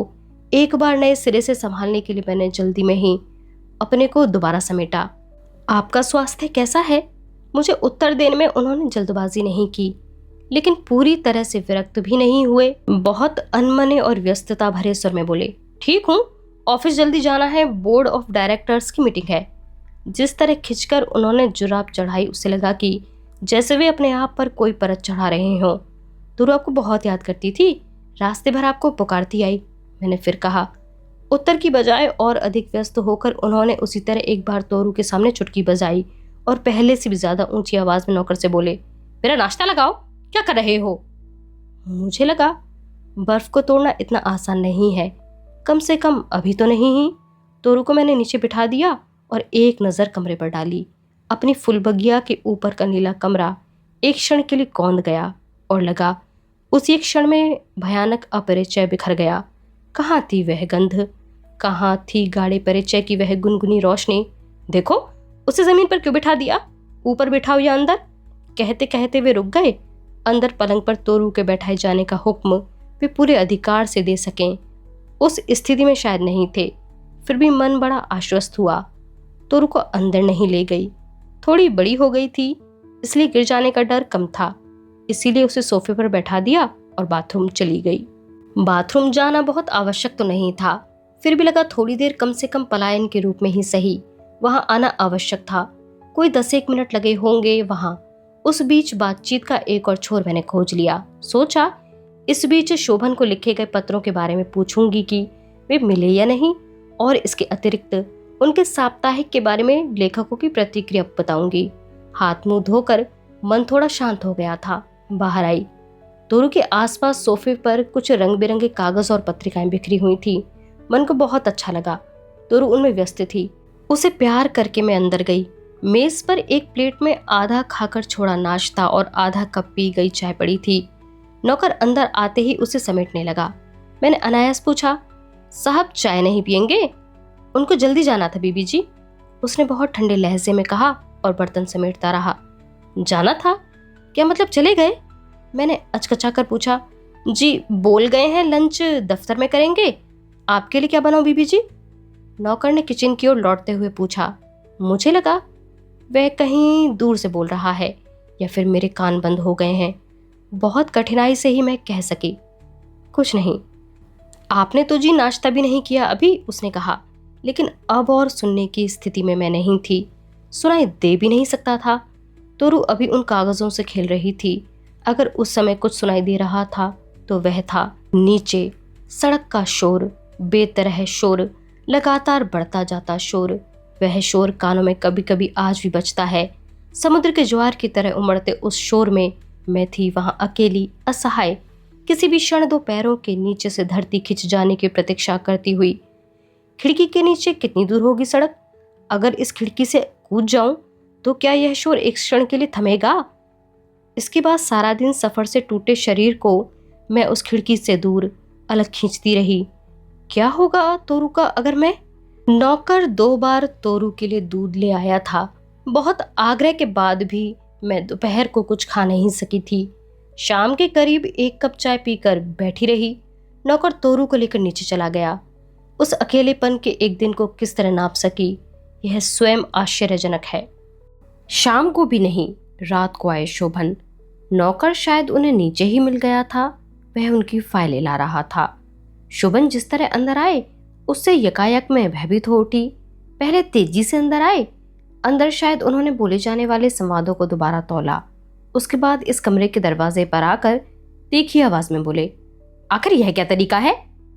एक बार नए सिरे से संभालने के लिए मैंने जल्दी में ही अपने को दोबारा समेटा। आपका स्वास्थ्य कैसा है? मुझे उत्तर देने में उन्होंने जल्दबाजी नहीं की, लेकिन पूरी तरह से विरक्त भी नहीं हुए। बहुत अनमने और व्यस्तता भरे स्वर में बोले, ठीक हूँ, ऑफिस जल्दी जाना है, बोर्ड ऑफ डायरेक्टर्स की मीटिंग है। जिस तरह खिंचकर उन्होंने जुराब चढ़ाई, उसे लगा कि जैसे वे अपने आप पर कोई परत चढ़ा रहे हों। तुरु आपको बहुत याद करती थी, रास्ते भर आपको पुकारती आई, मैंने फिर कहा। उत्तर की बजाय और अधिक व्यस्त होकर उन्होंने उसी तरह एक बार तोरू के सामने चुटकी बजाई और पहले से भी ज्यादा ऊंची आवाज में नौकर से बोले, मेरा नाश्ता लगाओ, क्या कर रहे हो? मुझे लगा बर्फ को तोड़ना इतना आसान नहीं है, कम से कम अभी तो नहीं ही। तोरू को मैंने नीचे बिठा दिया और एक नज़र कमरे पर डाली। अपनी फुलबगिया के ऊपर का नीला कमरा एक क्षण के लिए कौंध गया और लगा उसी एक क्षण में भयानक अपरिचय बिखर गया। कहाँ थी वह गंध, कहाँ थी गाढ़े परिचय की वह गुनगुनी रोशनी? देखो, उसे जमीन पर क्यों बिठा दिया? ऊपर बिठाओ या अंदर? कहते कहते वे रुक गए। अंदर पलंग पर तोरू के बैठाए जाने का हुक्म वे पूरे अधिकार से दे सकें उस स्थिति में शायद नहीं थे। फिर भी मन बड़ा आश्वस्त हुआ। तोरू को अंदर नहीं ले गई। थोड़ी बड़ी हो गई थी, इसलिए गिर जाने का डर कम था। इसीलिए उसे सोफे पर बैठा दिया और बाथरूम चली गई। बाथरूम जाना बहुत आवश्यक तो नहीं था, फिर भी लगा थोड़ी देर कम से कम पलायन के रूप में ही सही वहां आना आवश्यक था। कोई 10-1 मिनट लगे होंगे वहां। उस बीच बातचीत का एक और छोर मैंने खोज लिया। सोचा इस बीच शोभन को लिखे गए पत्रों के बारे में पूछूंगी कि वे मिले या नहीं, और इसके अतिरिक्त उनके साप्ताहिक के बारे में लेखकों की प्रतिक्रिया बताऊंगी। हाथ मुंह धोकर मन थोड़ा शांत हो गया था। बाहर आई। तोरू के आसपास सोफे पर कुछ रंग बिरंगे कागज और पत्रिकाएं बिखरी हुई थी। मन को बहुत अच्छा लगा। तोरू उनमें व्यस्त थी। उसे प्यार करके मैं अंदर गई। मेज पर एक प्लेट में आधा खाकर छोड़ा नाश्ता और आधा कप पी गई चाय पड़ी थी। नौकर अंदर आते ही उसे समेटने लगा। मैंने अनायास पूछा, साहब चाय नहीं पियेंगे? उनको जल्दी जाना था बीबी जी, उसने बहुत ठंडे लहजे में कहा और बर्तन समेटता रहा। जाना था? क्या मतलब चले गए? मैंने अचकचा कर पूछा। जी बोल गए हैं लंच दफ्तर में करेंगे। आपके लिए क्या बनाऊं बीबी जी? नौकर ने किचन की ओर लौटते हुए पूछा। मुझे लगा वह कहीं दूर से बोल रहा है या फिर मेरे कान बंद हो गए हैं। बहुत कठिनाई से ही मैं कह सकी, कुछ नहीं। आपने तो जी नाश्ता भी नहीं किया अभी, उसने कहा। लेकिन अब और सुनने की स्थिति में मैं नहीं थी। सुनाई दे भी नहीं सकता था। तोरू अभी उन कागजों से खेल रही थी। अगर उस समय कुछ सुनाई दे रहा था तो वह था नीचे सड़क का शोर, बेतरह शोर, लगातार बढ़ता जाता शोर। वह शोर कानों में कभी कभी आज भी बजता है। समुद्र के ज्वार की तरह उमड़ते उस शोर में मैं थी वहां अकेली, असहाय, किसी भी क्षण दो पैरों के नीचे से धरती खिंच जाने की प्रतीक्षा करती हुई। खिड़की के नीचे कितनी दूर होगी सड़क? अगर इस खिड़की से कूद जाऊं तो क्या यह शोर एक क्षण के लिए थमेगा? इसके बाद सारा दिन सफर से टूटे शरीर को मैं उस खिड़की से दूर अलग खींचती रही। क्या होगा तोरू का अगर मैं? नौकर 2 बार तोरू के लिए दूध ले आया था। बहुत आग्रह के बाद भी मैं दोपहर को कुछ खा नहीं सकी थी। शाम के करीब 1 कप चाय पीकर बैठी रही। नौकर तोरू को लेकर नीचे चला गया। उस अकेलेपन के एक दिन को किस तरह नाप सकी, यह स्वयं आश्चर्यजनक है। शाम को भी नहीं, रात को आए शोभन। नौकर शायद उन्हें नीचे ही मिल गया था। वह उनकी फाइलें ला रहा था। शोभन जिस तरह अंदर आए उससे यकायक में भयभीत हो उठी। पहले तेजी से अंदर आए। अंदर शायद उन्होंने बोले जाने वाले संवादों को दोबारा तौला। उसके बाद इस कमरे के दरवाजे पर आकर तीखी आवाज में बोले, आखिर यह क्या तरीका है?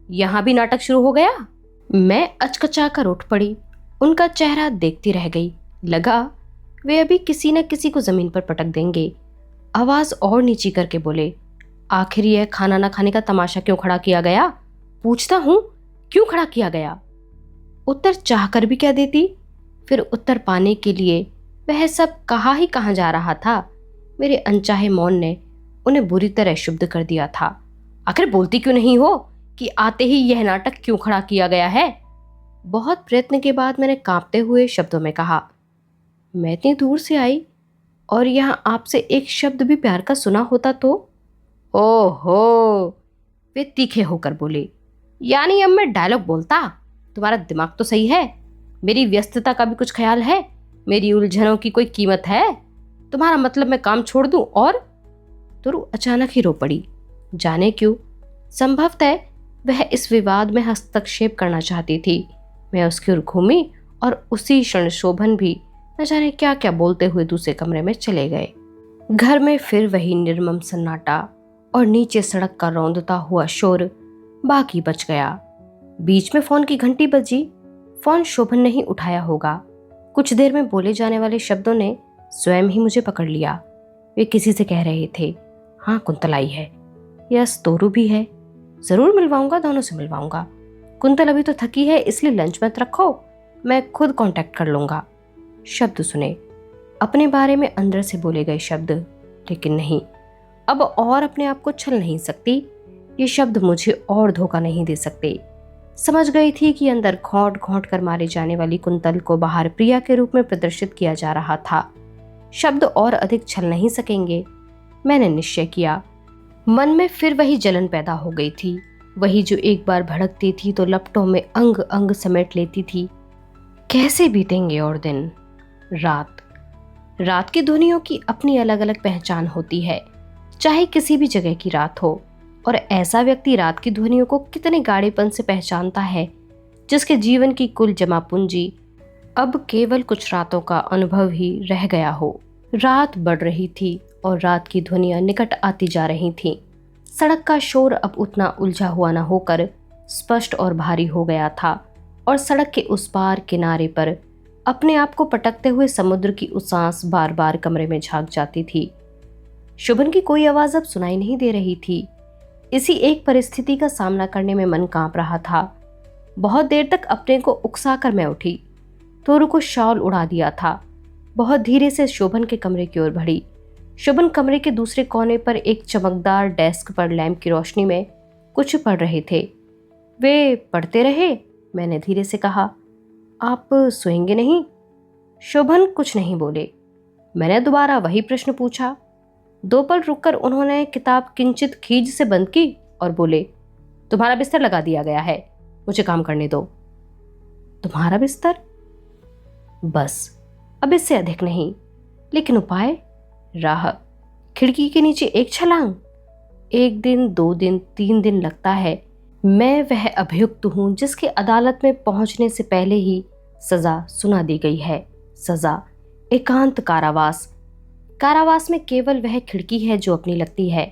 यहां भी नाटक शुरू हो गया? मैं अचकचा कर उठ पड़ी। उनका चेहरा देखती रह गई। लगा वे अभी किसी न किसी को जमीन पर पटक देंगे। आवाज और नीची करके बोले, आखिर यह खाना न खाने का तमाशा क्यों खड़ा किया गया? पूछता हूं, क्यों खड़ा किया गया? उत्तर चाहकर भी क्या देती? फिर उत्तर पाने के लिए वह सब कहाँ ही कहाँ जा रहा था। मेरे अनचाहे मौन ने उन्हें बुरी तरह क्षुब्ध कर दिया था। आखिर बोलती क्यों नहीं हो कि आते ही यह नाटक क्यों खड़ा किया गया है? बहुत प्रयत्न के बाद मैंने कांपते हुए शब्दों में कहा, मैं इतनी दूर से आई और यहाँ आपसे एक शब्द भी प्यार का सुना होता तो? ओहो, वे तीखे होकर बोले, यानी अब मैं डायलॉग बोलता? तुम्हारा दिमाग तो सही है। मेरी व्यस्तता का भी कुछ ख्याल है? मेरी उलझनों की कोई कीमत है? तुम्हारा मतलब मैं काम छोड़ दूं और? तुरु अचानक ही रो पड़ी। जाने क्यों, संभवतः वह इस विवाद में हस्तक्षेप करना चाहती थी। मैं उसकी ओर घूमी और उसी क्षण शोभन भी न जाने क्या क्या बोलते हुए दूसरे कमरे में चले गए। घर में फिर वही निर्मम सन्नाटा और नीचे सड़क का रौंदता हुआ शोर बाकी बच गया। बीच में फोन की घंटी बजी। फोन शोभन ने ही उठाया होगा। कुछ देर में बोले जाने वाले शब्दों ने स्वयं ही मुझे पकड़ लिया। वे किसी से कह रहे थे, हाँ कुंतल आई है, यस तोरू भी है, जरूर मिलवाऊंगा, दोनों से मिलवाऊंगा। कुंतल अभी तो थकी है इसलिए लंच मत रखो, मैं खुद कांटेक्ट कर लूंगा। शब्द सुने, अपने बारे में अंदर से बोले गए शब्द, लेकिन नहीं, अब और अपने आप को छल नहीं सकती। ये शब्द मुझे और धोखा नहीं दे सकते। समझ गई थी कि अंदर घोंट घोंट कर मारे जाने वाली कुंतल को बाहर प्रिया के रूप में प्रदर्शित किया जा रहा था। शब्द और अधिक छल नहीं सकेंगे, मैंने निश्चय किया। मन में फिर वही जलन पैदा हो गई थी, वही जो एक बार भड़कती थी तो लपटों में अंग अंग समेट लेती थी। कैसे बीतेंगे और दिन, रात की ध्वनियों की अपनी अलग अलग पहचान होती है, चाहे किसी भी जगह की रात हो। और ऐसा व्यक्ति रात की ध्वनियों को कितने गाढ़ेपन से पहचानता है, जिसके जीवन की कुल जमा पूंजी अब केवल कुछ रातों का अनुभव ही रह गया हो। रात बढ़ रही थी और रात की ध्वनियां निकट आती जा रही थीं। सड़क का शोर अब उतना उलझा हुआ न होकर स्पष्ट और भारी हो गया था और सड़क के उस पार किनारे पर अपने आप को पटकते हुए समुद्र की उसास बार बार कमरे में झांक जाती थी। शुभन की कोई आवाज अब सुनाई नहीं दे रही थी। इसी एक परिस्थिति का सामना करने में मन कांप रहा था। बहुत देर तक अपने को उकसा कर मैं उठी। तोरू को शॉल उड़ा दिया था। बहुत धीरे से शोभन के कमरे की ओर बढ़ी। शोभन कमरे के दूसरे कोने पर एक चमकदार डेस्क पर लैंप की रोशनी में कुछ पढ़ रहे थे। वे पढ़ते रहे, मैंने धीरे से कहा, आप सोएंगे नहीं? शोभन कुछ नहीं बोले। मैंने दोबारा वही प्रश्न पूछा। 2 पल रुककर उन्होंने किताब किंचित खींच से बंद की और बोले, तुम्हारा बिस्तर लगा दिया गया है, मुझे काम करने दो। तुम्हारा बिस्तर? बस, अब इससे अधिक नहीं। लेकिन उपाय? राह? खिड़की के नीचे एक छलांग? 1 दिन, 2 दिन, 3 दिन लगता है। मैं वह अभियुक्त हूं जिसके अदालत में पहुंचने से पहले ही सजा सुना दी गई है। सजा एकांत कारावास। कारावास में केवल वह खिड़की है जो अपनी लगती है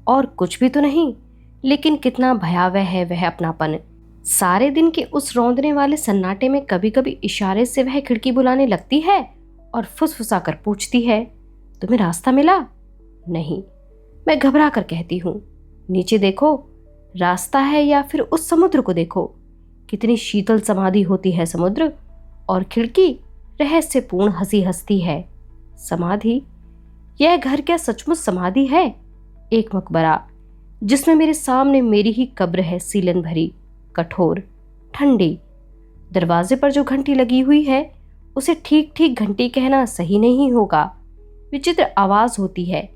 और कुछ भी तो नहीं। लेकिन कितना भयावह है वह अपनापन। सारे दिन के उस रौंदने वाले सन्नाटे में कभी कभी इशारे से वह खिड़की बुलाने लगती है और फुसफुसा कर पूछती है, तुम्हें रास्ता मिला? नहीं। मैं घबरा कर कहती हूँ, नीचे देखो, रास्ता है या फिर उस समुद्र को देखो, कितनी शीतल समाधि होती है समुद्र, और खिड़की रहस्यपूर्ण हंसी हंसती है। समाधि? यह घर क्या सचमुच समाधि है? एक मकबरा जिसमें मेरे सामने मेरी ही कब्र है, सीलन भरी, कठोर, ठंडी। दरवाजे पर जो घंटी लगी हुई है उसे ठीक ठीक घंटी कहना सही नहीं होगा। विचित्र आवाज होती है,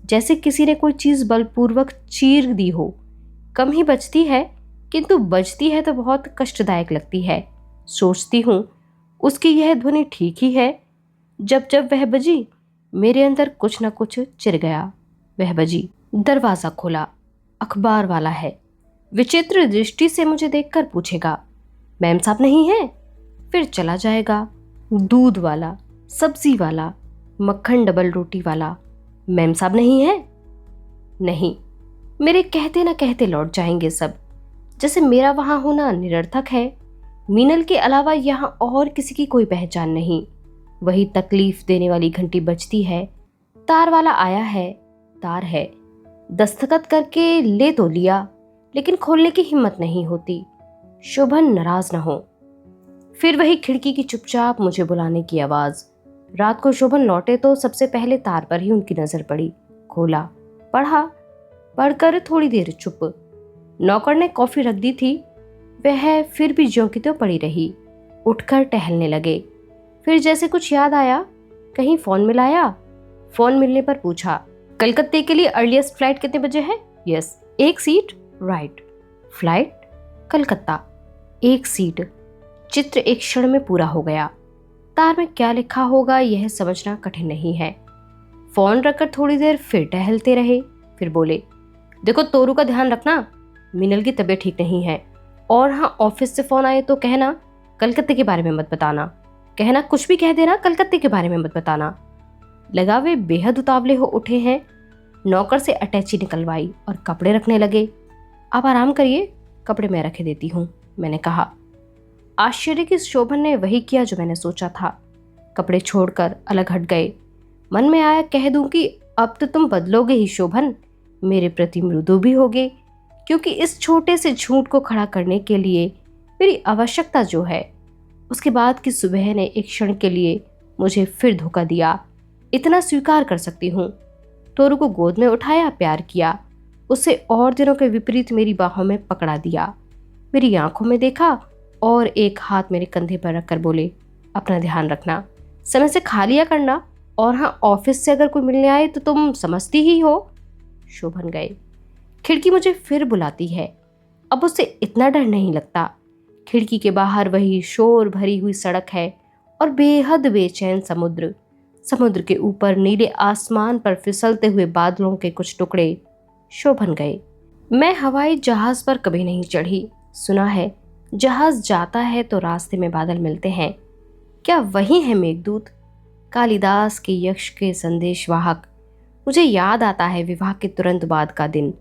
जैसे किसी ने कोई चीज बलपूर्वक चीर दी हो। कम ही बजती है, किंतु बजती है तो बहुत कष्टदायक लगती है। सोचती हूँ उसकी यह ध्वनि ठीक ही है। जब जब वह बजी, मेरे अंदर कुछ न कुछ चिर गया। वह बजी, दरवाजा खोला, अखबार वाला है। विचित्र दृष्टि से मुझे देखकर पूछेगा, मैम साहब नहीं है? फिर चला जाएगा। दूध वाला, सब्जी वाला, मक्खन डबल रोटी वाला, मैम साहब नहीं है? नहीं। मेरे कहते न कहते लौट जाएंगे सब, जैसे मेरा वहां होना निरर्थक है। मीनल के अलावा यहाँ और किसी की कोई पहचान नहीं। वही तकलीफ देने वाली घंटी बजती है। तार वाला आया है, तार है। दस्तखत करके ले तो लिया, लेकिन खोलने की हिम्मत नहीं होती, शोभन नाराज न हो। फिर वही खिड़की की चुपचाप मुझे बुलाने की आवाज। रात को शोभन लौटे तो सबसे पहले तार पर ही उनकी नजर पड़ी। खोला, पढ़ा, पढ़कर थोड़ी देर चुप। नौकर ने कॉफी रख दी थी, वह फिर भी ज्यों की त्यों पड़ी रही। उठकर टहलने लगे। फिर जैसे कुछ याद आया, कहीं फोन मिलाया। फोन मिलने पर पूछा, कलकत्ते के लिए अर्लीस्ट फ्लाइट कितने बजे है? यस। एक सीट? राइट। फ्लाइट कलकत्ता, एक सीट। चित्र एक क्षण में पूरा हो गया। तार में क्या लिखा होगा यह समझना कठिन नहीं है। फोन रखकर थोड़ी देर फिर टहलते रहे। फिर बोले, देखो तोरू का ध्यान रखना, मीनल की तबीयत ठीक नहीं है। और हाँ, ऑफिस से फोन आए तो कहना कलकत्ते के बारे में मत बताना। कहना कुछ भी कह देना, कलकत्ते के बारे में मत बताना। लगा वे बेहद उतावले हो उठे हैं। नौकर से अटैची निकलवाई और कपड़े रखने लगे। आप आराम करिए, कपड़े मैं रखे देती हूँ, मैंने कहा। आश्चर्य की शोभन ने वही किया जो मैंने सोचा था। कपड़े छोड़कर अलग हट गए। मन में आया कह दूं कि अब तो तुम बदलोगे ही शोभन, मेरे प्रति मृदु भी होगे, क्योंकि इस छोटे से झूठ को खड़ा करने के लिए मेरी आवश्यकता जो है। उसके बाद की सुबह ने एक क्षण के लिए मुझे फिर धोखा दिया। इतना स्वीकार कर सकती हूँ। तोरू को गोद में उठाया, प्यार किया। उसे और दिनों के विपरीत मेरी बाहों में पकड़ा दिया, मेरी आंखों में देखा और एक हाथ मेरे कंधे पर रखकर बोले, अपना ध्यान रखना, समय से खा लिया करना, और हाँ, ऑफिस से अगर कोई मिलने आए तो तुम समझती ही हो। शोभन गए। खिड़की मुझे फिर बुलाती है। अब उसे इतना डर नहीं लगता। खिड़की के बाहर वही शोर भरी हुई सड़क है और बेहद बेचैन समुद्र। समुद्र के ऊपर नीले आसमान पर फिसलते हुए बादलों के कुछ टुकड़े। शोभन गए। मैं हवाई जहाज पर कभी नहीं चढ़ी। सुना है जहाज जाता है तो रास्ते में बादल मिलते हैं। क्या वही है मेघदूत, कालिदास के यक्ष के संदेशवाहक? मुझे याद आता है विवाह के तुरंत बाद का दिन।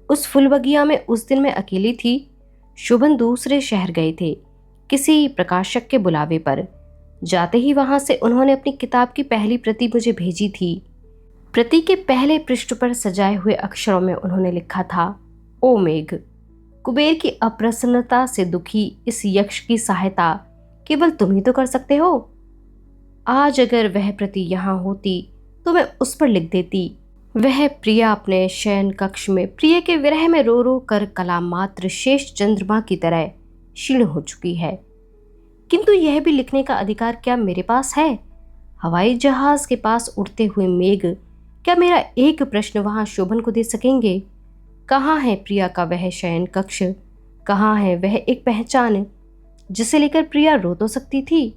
उस फुलबगिया में उस दिन मैं अकेली थी। शोभन दूसरे शहर गए थे किसी प्रकाशक के बुलावे पर। जाते ही वहां से उन्होंने अपनी किताब की पहली प्रति मुझे भेजी थी। प्रति के पहले पृष्ठ पर सजाए हुए अक्षरों में उन्होंने लिखा था, ओ मेघ, कुबेर की अप्रसन्नता से दुखी इस यक्ष की सहायता केवल तुम ही तो कर सकते हो। आज अगर वह प्रति यहाँ होती तो मैं उस पर लिख देती, वह प्रिया अपने शयन कक्ष में प्रिय के विरह में रो रो कर कला मात्र शेष चंद्रमा की तरह क्षीण हो चुकी है। किंतु यह भी लिखने का अधिकार क्या मेरे पास है? हवाई जहाज के पास उड़ते हुए मेघ क्या मेरा एक प्रश्न वहां शोभन को दे सकेंगे? कहाँ है प्रिया का वह शयन कक्ष? कहाँ है वह एक पहचान जिसे लेकर प्रिया रो तो सकती थी?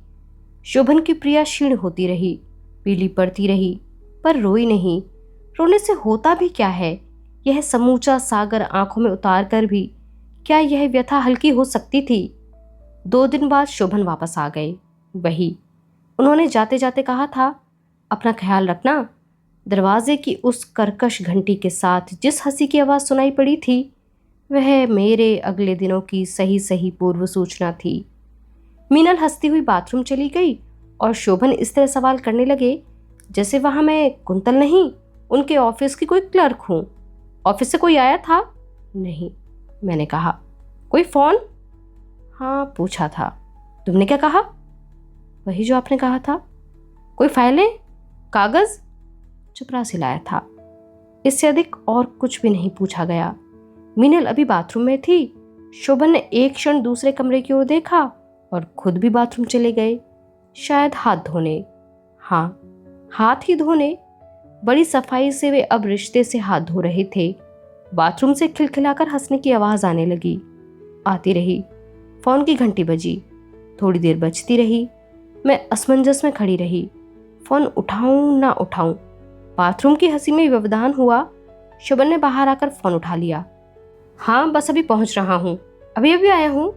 शोभन की प्रिया क्षीण होती रही, पीली पड़ती रही, पर रोई नहीं। रोने से होता भी क्या है? यह समूचा सागर आंखों में उतार कर भी क्या यह व्यथा हल्की हो सकती थी? 2 दिन बाद शोभन वापस आ गए। वही उन्होंने जाते जाते कहा था, अपना ख्याल रखना। दरवाजे की उस कर्कश घंटी के साथ जिस हंसी की आवाज़ सुनाई पड़ी थी, वह मेरे अगले दिनों की सही सही पूर्व सूचना थी। मीनल हंसती हुई बाथरूम चली गई और शोभन इस तरह सवाल करने लगे जैसे वहां मैं कुंतल नहीं, उनके ऑफिस की कोई क्लर्क हूँ। ऑफिस से कोई आया था? नहीं, मैंने कहा। कोई फोन? हाँ, पूछा था। तुमने क्या कहा? वही जो आपने कहा था। कोई फाइलें, कागज? चुपरा सिलाया था। इससे अधिक और कुछ भी नहीं पूछा गया। मीनल अभी बाथरूम में थी। शोभन ने एक क्षण दूसरे कमरे की ओर देखा और खुद भी बाथरूम चले गए, शायद हाथ धोने। हाँ, हाथ ही धोने। बड़ी सफाई से वे अब रिश्ते से हाथ धो रहे थे। बाथरूम से खिलखिलाकर हंसने की आवाज आने लगी, आती रही। फोन की घंटी बजी, थोड़ी देर बजती रही। मैं असमंजस में खड़ी रही, फोन उठाऊं ना उठाऊं। बाथरूम की हंसी में व्यवधान हुआ। शोभन ने बाहर आकर फोन उठा लिया। हाँ, बस अभी पहुंच रहा हूँ, अभी अभी आया हूँ।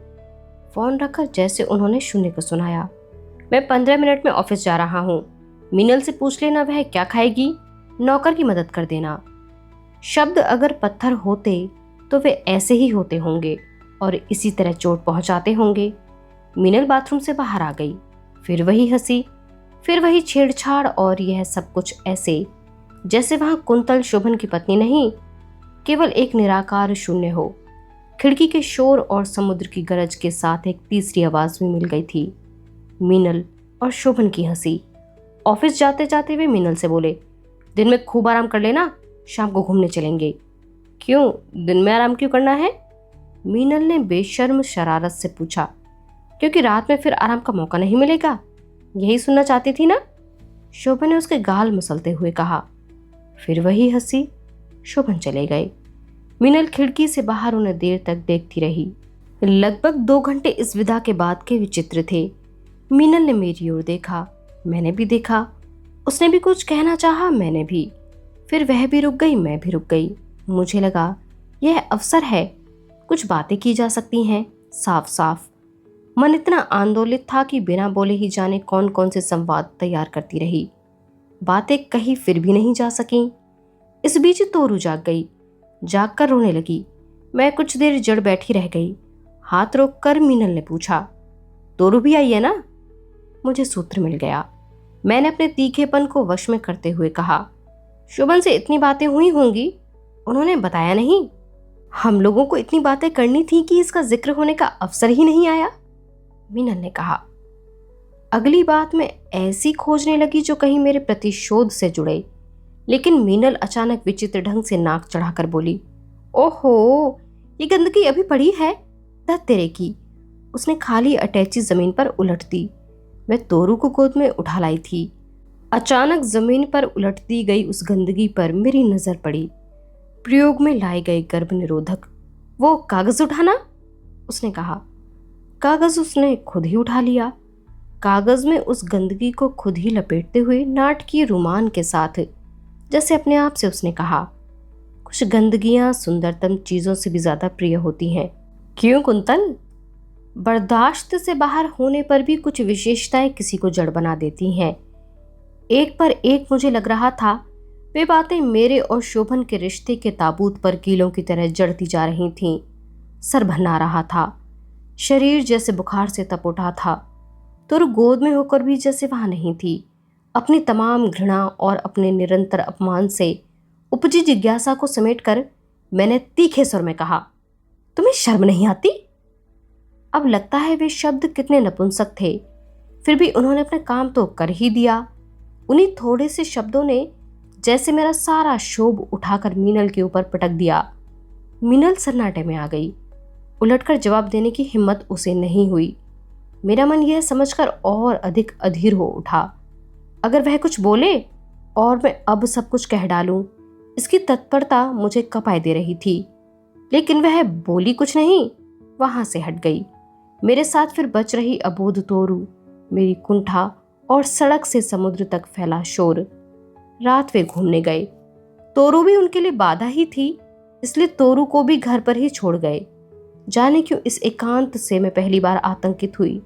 फोन रखकर जैसे उन्होंने शून्य को सुनाया। मैं 15 मिनट में ऑफिस जा रहा हूँ। मीनल से पूछ लेना वह क्या खाएगी, नौकर की मदद कर देना। शब्द अगर पत्थर होते तो वे ऐसे ही होते होंगे और इसी तरह चोट पहुंचाते होंगे। मीनल बाथरूम से बाहर आ गई। फिर वही हंसी, फिर वही छेड़छाड़, और यह सब कुछ ऐसे जैसे वहां कुंतल शोभन की पत्नी नहीं, केवल एक निराकार शून्य हो। खिड़की के शोर और समुद्र की गरज के साथ एक तीसरी आवाज भी मिल गई थी, मीनल और शोभन की हंसी। ऑफिस जाते जाते वे मीनल से बोले, दिन में खूब आराम कर लेना, शाम को घूमने चलेंगे। क्यों, दिन में आराम क्यों करना है? मीनल ने बेशर्म शरारत से पूछा। क्योंकि रात में फिर आराम का मौका नहीं मिलेगा, यही सुनना चाहती थी ना? शोभन ने उसके गाल मसलते हुए कहा। फिर वही हंसी। शोभन चले गए। मीनल खिड़की से बाहर उन्हें देर तक देखती रही। लगभग 2 घंटे इस विदा के बाद के विचित्र थे। मीनल ने मेरी ओर देखा, मैंने भी देखा। उसने भी कुछ कहना चाहा, मैंने भी। फिर वह भी रुक गई, मैं भी रुक गई। मुझे लगा यह अवसर है, कुछ बातें की जा सकती हैं साफ साफ। मन इतना आंदोलित था कि बिना बोले ही जाने कौन कौन से संवाद तैयार करती रही। बातें कहीं फिर भी नहीं जा सकीं। इस बीच तोरू जाग गई, जागकर रोने लगी। मैं कुछ देर जड़ बैठी रह गई। हाथ रोककर मीनल ने पूछा, तोरू भी आई है ना? मुझे सूत्र मिल गया। मैंने अपने तीखेपन को वश में करते हुए कहा, शोभन से इतनी बातें हुई होंगी, उन्होंने बताया नहीं? हम लोगों को इतनी बातें करनी थी कि इसका जिक्र होने का अवसर ही नहीं आया, मीनल ने कहा। अगली बात मैं ऐसी खोजने लगी जो कहीं मेरे प्रतिशोध से जुड़े, लेकिन मीनल अचानक विचित्र ढंग से नाक चढ़ाकर बोली, ओहो, ये गंदगी अभी पड़ी है, दत्त तेरे की। उसने खाली अटैची जमीन पर उलट दी। मैं तोरू को गोद में उठा लाई थी। अचानक जमीन पर उलटती गई उस गंदगी पर मेरी नजर पड़ी। प्रयोग में लाए गए गर्भ निरोधक। वो कागज उठाना, उसने कहा। कागज उसने खुद ही उठा लिया। कागज में उस गंदगी को खुद ही लपेटते हुए नाटकीय रुमान के साथ, जैसे अपने आप से उसने कहा, कुछ गंदगियां सुंदरतम चीजों से भी ज्यादा प्रिय होती हैं। क्यों कुंतल? बर्दाश्त से बाहर होने पर भी कुछ विशेषताएं किसी को जड़ बना देती हैं। एक पर एक मुझे लग रहा था वे बातें मेरे और शोभन के रिश्ते के ताबूत पर कीलों की तरह जड़ती जा रही थीं। सर भन्ना रहा था, शरीर जैसे बुखार से तप उठा था। तुर गोद में होकर भी जैसे वहां नहीं थी। अपनी तमाम घृणा और अपने निरंतर अपमान से उपजी जिज्ञासा को समेटकर मैंने तीखे स्वर में कहा, तुम्हें शर्म नहीं आती? अब लगता है वे शब्द कितने नपुंसक थे, फिर भी उन्होंने अपना काम तो कर ही दिया। उन्हीं थोड़े से शब्दों ने जैसे मेरा सारा शोभ उठाकर मीनल के ऊपर पटक दिया। मीनल सन्नाटे में आ गई। उलटकर जवाब देने की हिम्मत उसे नहीं हुई। मेरा मन यह समझकर और अधिक अधीर हो उठा, अगर वह कुछ बोले और मैं अब सब कुछ कह डालूं, इसकी तत्परता मुझे कपाए दे रही थी। लेकिन वह बोली कुछ नहीं, वहां से हट गई। मेरे साथ फिर बच रही अबोध तोरू, मेरी कुंठा और सड़क से समुद्र तक फैला शोर। रात वे घूमने गए। तोरू भी उनके लिए बाधा ही थी, इसलिए तोरू को भी घर पर ही छोड़ गए। जाने क्यों इस एकांत से मैं पहली बार आतंकित हुई।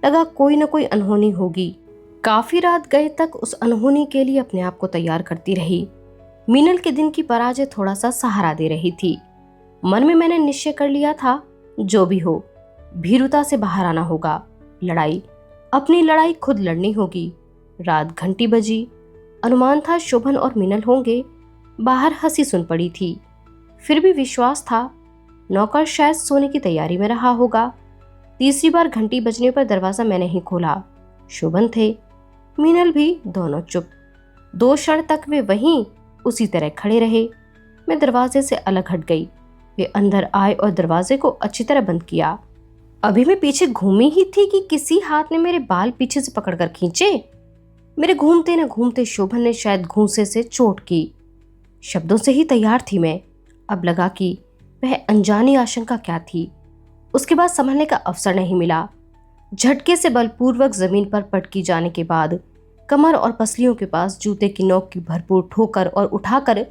लगा कोई न कोई अनहोनी होगी। काफी रात गए तक उस अनहोनी के लिए अपने आप को तैयार करती रही। मीनल के दिन की पराजय थोड़ा सा सहारा दे रही थी। मन में मैंने निश्चय कर लिया था, जो भी हो भीरुता से बाहर आना होगा। लड़ाई, अपनी लड़ाई खुद लड़नी होगी। रात घंटी बजी। अनुमान था शोभन और मीनल होंगे। बाहर हंसी सुन पड़ी थी। फिर भी विश्वास था नौकर शायद सोने की तैयारी में रहा होगा। तीसरी बार घंटी बजने पर दरवाजा मैंने ही खोला। शोभन थे, मीनल भी, दोनों चुप। 2 क्षण तक वे वहीं उसी तरह खड़े रहे। मैं दरवाजे से अलग हट गई। वे अंदर आए और दरवाजे को अच्छी तरह बंद किया। अभी मैं पीछे घूमी ही थी कि किसी हाथ ने मेरे बाल पीछे से पकड़कर खींचे। मेरे घूमते न घूमते शोभन ने शायद घूंसे से चोट की। शब्दों से ही तैयार थी मैं। अब लगा कि वह अनजानी आशंका क्या थी। उसके बाद संभलने का अवसर नहीं मिला। झटके से बलपूर्वक जमीन पर पटकी जाने के बाद कमर और पसलियों के पास जूते की नोक की भरपूर ठोकर और उठाकर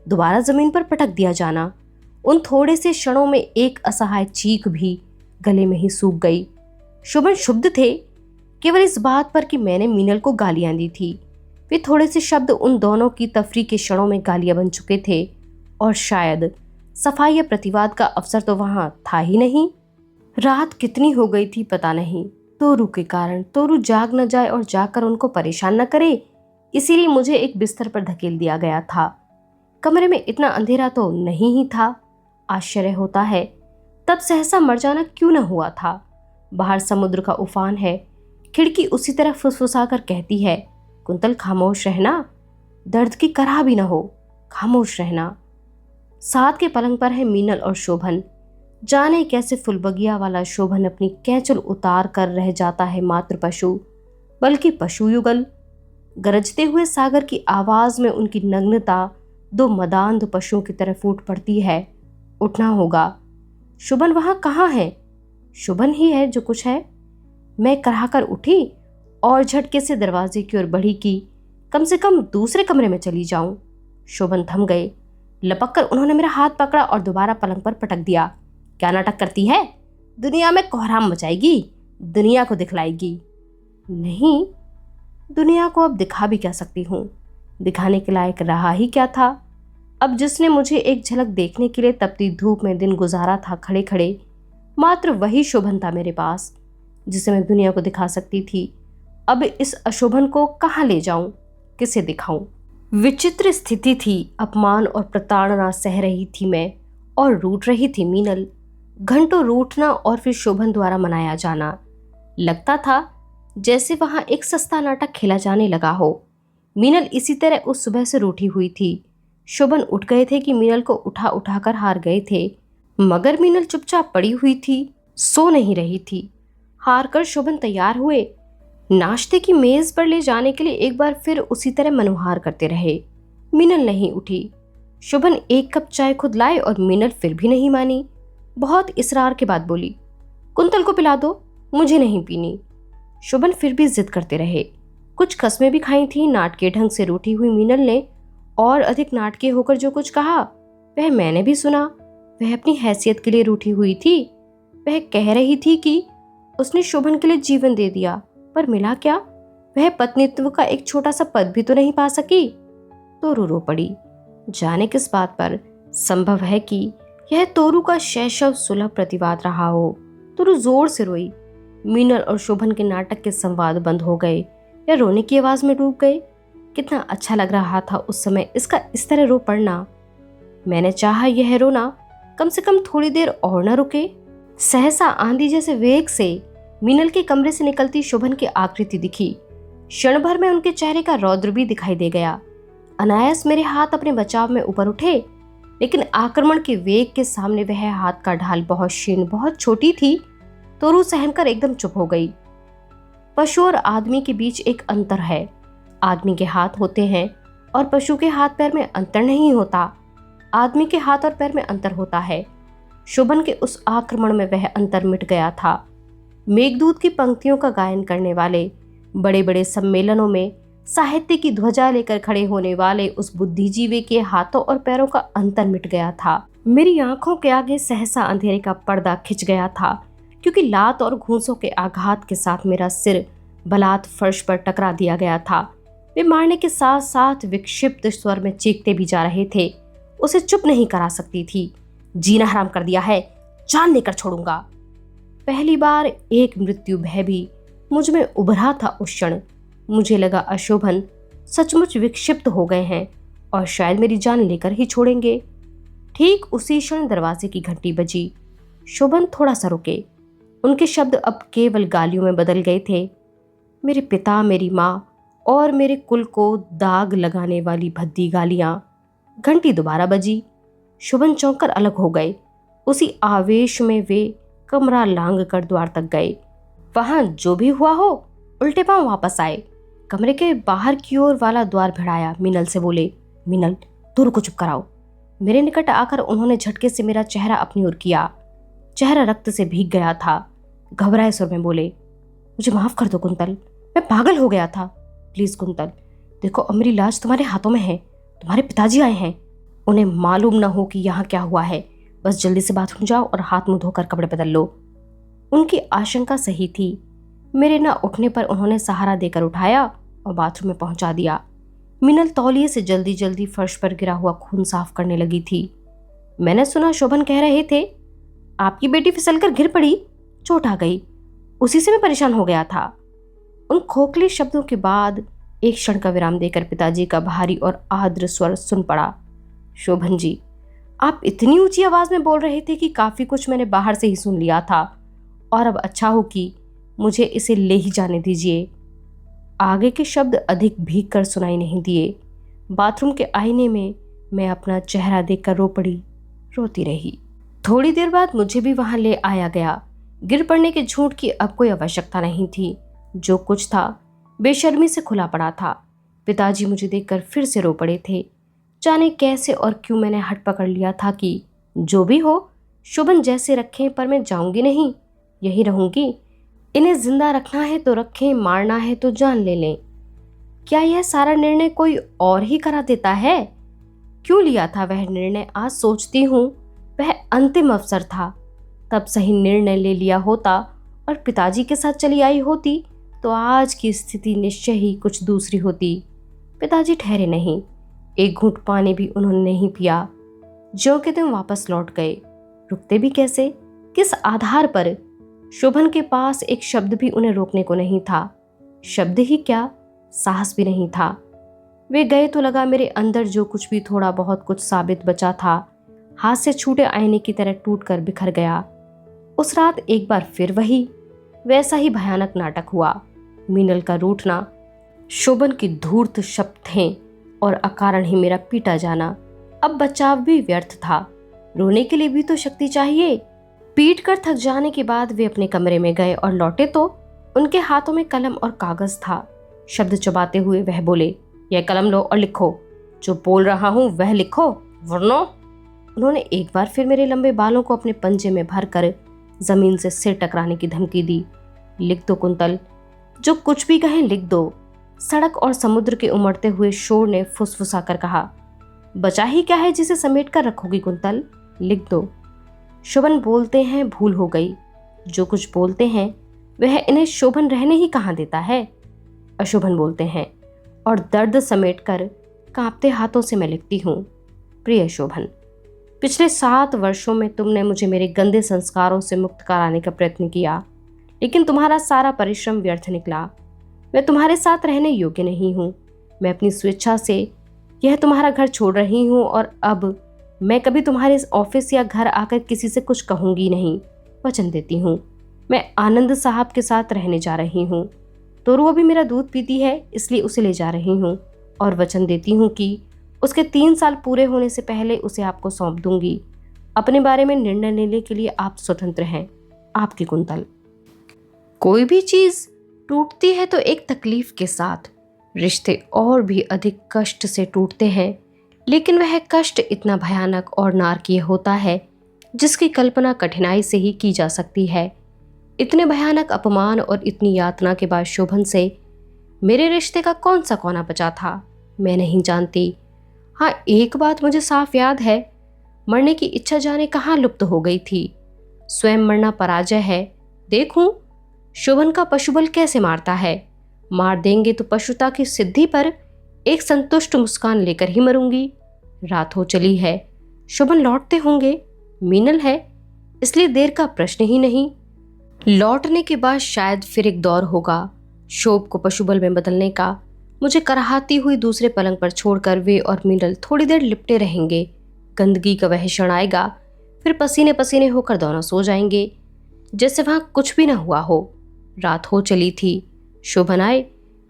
दोबारा जमीन पर पटक दिया जाना, उन थोड़े से क्षणों में एक असहाय चीख भी गले में ही सूख गई। शोभन शुद्ध थे, केवल इस बात पर कि मैंने मीनल को गालियां दी थी। वे थोड़े से शब्द उन दोनों की तफरी के क्षणों में गालियां बन चुके थे और शायद सफाई या प्रतिवाद का अवसर तो वहां था ही नहीं। रात कितनी हो गई थी पता नहीं। तोरू के कारण तोरू जाग न जाए और जाकर उनको परेशान न करे, इसीलिए मुझे एक बिस्तर पर धकेल दिया गया था। कमरे में इतना अंधेरा तो नहीं ही था। आश्चर्य होता है तब सहसा मर जाना क्यों न हुआ था। बाहर समुद्र का उफान है। खिड़की उसी तरह फुसफुसा कर कहती है, कुंतल खामोश रहना, दर्द की कराह भी न हो, खामोश रहना। साथ के पलंग पर है मीनल और शोभन। जाने कैसे फुलबगिया वाला शोभन अपनी कैंचुल उतार कर रह जाता है मात्र पशु, बल्कि पशु युगल। गरजते हुए सागर की आवाज में उनकी नग्नता 2 मदांध पशुओं की तरह फूट पड़ती है। उठना होगा। शोभन वहां कहाँ है? शोभन ही है जो कुछ है। मैं कराहकर उठी और झटके से दरवाजे की ओर बढ़ी कि कम से कम दूसरे कमरे में चली जाऊं। शोभन थम गए। लपक कर उन्होंने मेरा हाथ पकड़ा और दोबारा पलंग पर पटक दिया। क्या नाटक करती है? दुनिया में कोहराम मचाएगी, दुनिया को दिखलाएगी। नहीं, दुनिया को अब दिखा भी क्या सकती हूँ। दिखाने के लायक रहा ही क्या था। अब जिसने मुझे एक झलक देखने के लिए तपती धूप में दिन गुजारा था खड़े खड़े, मात्र वही शोभन था मेरे पास जिसे मैं दुनिया को दिखा सकती थी। अब इस अशोभन को कहाँ ले जाऊं, किसे दिखाऊं? विचित्र स्थिति थी। अपमान और प्रताड़ना सह रही थी मैं और रूठ रही थी मीनल। घंटों रूठना और फिर शोभन द्वारा मनाया जाना। लगता था जैसे वहां एक सस्ता नाटक खेला जाने लगा हो। मीनल इसी तरह उस सुबह से रूठी हुई थी। शोभन उठ गए थे कि मीनल को उठा उठाकर हार गए थे, मगर मीनल चुपचाप पड़ी हुई थी, सो नहीं रही थी। हार कर शोभन तैयार हुए। नाश्ते की मेज पर ले जाने के लिए एक बार फिर उसी तरह मनोहार करते रहे। मीनल नहीं उठी। शोभन 1 कप चाय खुद लाए और मीनल फिर भी नहीं मानी। बहुत इसरार के बाद बोली, कुंतल को पिला दो, मुझे नहीं पीनी। शोभन फिर भी जिद करते रहे। कुछ कस्में भी खाई थी। नाटकीय ढंग से रूठी हुई मीनल ने और अधिक नाटकीय होकर जो कुछ कहा वह मैंने भी सुना। वह अपनी हैसियत के लिए रूठी हुई थी। वह कह रही थी कि उसने शोभन के लिए जीवन दे दिया, पर मिला क्या? वह पत्नीत्व का एक छोटा सा पद भी तो नहीं पा सकी। तो रो पड़ी। जाने किस बात पर। संभव है कि यह तोरू का शैशव सुलभ प्रतिवाद रहा हो। तोरू जोर से रोई। मीनल और शोभन के नाटक के संवाद बंद हो गए या रोने की आवाज में डूब गए। कितना अच्छा लग रहा था उस समय इसका इस तरह रो पड़ना। मैंने चाहा यह रोना कम से कम थोड़ी देर और न रुके। सहसा आंधी जैसे वेग से मीनल के कमरे से निकलती शोभन की आकृति दिखी। क्षण भर में उनके चेहरे का रौद्र भी दिखाई दे गया। अनायास मेरे हाथ अपने बचाव में ऊपर उठे, लेकिन आक्रमण के वेग के सामने वह हाथ का ढाल बहुत क्षीण, बहुत छोटी थी। तोरू सहमकर एकदम चुप हो गई। पशु और आदमी के बीच एक अंतर है। आदमी के हाथ होते हैं और पशु के हाथ पैर में अंतर नहीं होता। आदमी के हाथ और पैर में अंतर होता है। शोभन के उस आक्रमण में वह अंतर मिट गया था। मेघदूत की पंक्तियों का गायन करने वाले, बड़े बड़े सम्मेलनों में साहित्य की ध्वजा लेकर खड़े होने वाले उस बुद्धिजीवी के हाथों और पैरों का अंतर मिट गया था। मेरी आंखों के आगे सहसा अंधेरे का पर्दा खिंच गया था, क्योंकि लात और घूंसों के आघात के साथ मेरा सिर बलात् फर्श पर टकरा दिया गया था। वे मारने के साथ साथ विक्षिप्त स्वर में चीखते भी जा रहे थे। उसे चुप नहीं करा सकती थी। जीना हराम कर दिया है, जान लेकर छोड़ूंगा। पहली बार एक मृत्यु भय भी मुझ में उभरा था उस क्षण। मुझे लगा अशोभन सचमुच विक्षिप्त हो गए हैं और शायद मेरी जान लेकर ही छोड़ेंगे। ठीक उसी क्षण दरवाजे की घंटी बजी। शोभन थोड़ा सा रुके। उनके शब्द अब केवल गालियों में बदल गए थे। मेरे पिता, मेरी माँ और मेरे कुल को दाग लगाने वाली भद्दी गालियां। घंटी दोबारा बजी। शोभन चौंक कर अलग हो गए। उसी आवेश में वे कमरा लांग कर द्वार तक गए। वहां जो भी हुआ हो, उल्टे पांव वापस आए। कमरे के बाहर की ओर वाला द्वार भिड़ाया। मिनल से बोले, मिनल तू रुको, चुप कराओ। मेरे निकट आकर उन्होंने झटके से मेरा चेहरा अपनी ओर किया। चेहरा रक्त से भीग गया था। घबराए सुर में बोले, मुझे माफ कर दो कुंतल, मैं पागल हो गया था। प्लीज कुंतल, देखो अब मेरी लाज तुम्हारे हाथों में है। तुम्हारे पिताजी आए हैं, उन्हें मालूम ना हो कि यहाँ क्या हुआ है। बस जल्दी से बाथरूम जाओ और हाथ मुंह धोकर कपड़े बदल लो। उनकी आशंका सही थी। मेरे न उठने पर उन्होंने सहारा देकर उठाया और बाथरूम में पहुंचा दिया। मिनल तौलिए से जल्दी जल्दी फर्श पर गिरा हुआ खून साफ करने लगी थी। मैंने सुना शोभन कह रहे थे, आपकी बेटी फिसलकर गिर पड़ी, चोट आ गई, उसी से मैं परेशान हो गया था। उन खोखले शब्दों के बाद एक क्षण का विराम देकर पिताजी का भारी और आर्द्र स्वर सुन पड़ा, शोभन जी, आप इतनी ऊंची आवाज में बोल रहे थे कि काफी कुछ मैंने बाहर से ही सुन लिया था, और अब अच्छा हो कि मुझे इसे ले ही जाने दीजिए। आगे के शब्द अधिक भीग कर सुनाई नहीं दिए। बाथरूम के आईने में मैं अपना चेहरा देखकर रो पड़ी, रोती रही। थोड़ी देर बाद मुझे भी वहां ले आया गया। गिर पड़ने के झूठ की अब कोई आवश्यकता नहीं थी। जो कुछ था बेशर्मी से खुला पड़ा था। पिताजी मुझे देखकर फिर से रो पड़े थे। जाने कैसे और क्यों मैंने हट पकड़ लिया था कि जो भी हो, शोभन जैसे रखें, पर मैं जाऊंगी नहीं, यही रहूंगी। इन्हें जिंदा रखना है तो रखें, मारना है तो जान ले लें। क्या यह सारा निर्णय कोई और ही करा देता है? क्यों लिया था वह निर्णय? आज सोचती हूँ वह अंतिम अवसर था। तब सही निर्णय ले लिया होता और पिताजी के साथ चली आई होती तो आज की स्थिति निश्चय ही कुछ दूसरी होती। पिताजी ठहरे नहीं। एक घूंट पानी भी उन्होंने नहीं पिया। ज्यों के त्यों वापस लौट गए। रुकते भी कैसे, किस आधार पर? शोभन के पास एक शब्द भी उन्हें रोकने को नहीं था। शब्द ही क्या, साहस भी नहीं था। वे गए तो लगा मेरे अंदर जो कुछ भी थोड़ा बहुत कुछ साबित बचा था, हाथ से छूटे आईने की तरह टूटकर बिखर गया। उस रात एक बार फिर वही वैसा ही भयानक नाटक हुआ। मीनल का रूठना, शोभन की धूर्त शपथें और अकारण ही मेरा पीटा जाना। अब बचाव भी व्यर्थ था। रोने के लिए भी तो शक्ति चाहिए। पीट कर थक जाने के बाद वे अपने कमरे में गए और लौटे तो उनके हाथों में कलम और कागज था। शब्द चबाते हुए वह बोले, यह कलम लो और लिखो। जो बोल रहा हूं वह लिखो, वरना। उन्होंने एक बार फिर मेरे लंबे बालों को अपने पंजे में भरकर जमीन से सिर टकराने की धमकी दी। लिख दो कुंतल, जो कुछ भी कहें लिख दो। सड़क और समुद्र के उमड़ते हुए शोर ने फुसफुसाकर कहा, बचा ही क्या है जिसे समेट कर रखोगी कुंतल, लिख दो। शोभन बोलते हैं भूल हो गई। जो कुछ बोलते हैं वह इन्हें शोभन रहने ही कहाँ देता है। अशोभन बोलते हैं और दर्द समेट कर कांपते हाथों से मैं लिखती हूँ, प्रिय शोभन, पिछले 7 वर्षों में तुमने मुझे मेरे गंदे संस्कारों से मुक्त कराने का प्रयत्न किया, लेकिन तुम्हारा सारा परिश्रम व्यर्थ निकला। मैं तुम्हारे साथ रहने योग्य नहीं हूँ। मैं अपनी स्वेच्छा से यह तुम्हारा घर छोड़ रही हूँ और अब मैं कभी तुम्हारे इस ऑफिस या घर आकर किसी से कुछ कहूँगी नहीं। वचन देती हूँ। मैं आनंद साहब के साथ रहने जा रही हूँ। तोरू अभी मेरा दूध पीती है, इसलिए उसे ले जा रही हूँ और वचन देती हूँ कि उसके 3 साल पूरे होने से पहले उसे आपको सौंप दूंगी। अपने बारे में निर्णय लेने के लिए आप स्वतंत्र हैं। आपकी कुंतल। कोई भी चीज टूटती है तो एक तकलीफ के साथ। रिश्ते और भी अधिक कष्ट से टूटते हैं, लेकिन वह कष्ट इतना भयानक और नारकीय होता है जिसकी कल्पना कठिनाई से ही की जा सकती है। इतने भयानक अपमान और इतनी यातना के बाद शोभन से मेरे रिश्ते का कौन सा कोना बचा था, मैं नहीं जानती। हाँ, एक बात मुझे साफ याद है, मरने की इच्छा जाने कहाँ लुप्त हो गई थी। स्वयं मरना पराजय है। देखूं शोभन का पशुबल कैसे मारता है। मार देंगे तो पशुता की सिद्धि पर एक संतुष्ट मुस्कान लेकर ही मरूंगी। रात हो चली है, शोभन लौटते होंगे। मीनल है, इसलिए देर का प्रश्न ही नहीं। लौटने के बाद शायद फिर एक दौर होगा शोभ को पशुबल में बदलने का। मुझे कराहती हुई दूसरे पलंग पर छोड़कर वे और मीनल थोड़ी देर लिपटे रहेंगे। गंदगी का वह क्षण आएगा, फिर पसीने पसीने होकर दोनों सो जाएंगे जैसे वहां कुछ भी ना हुआ हो। रात हो चली थी। शोभन आए।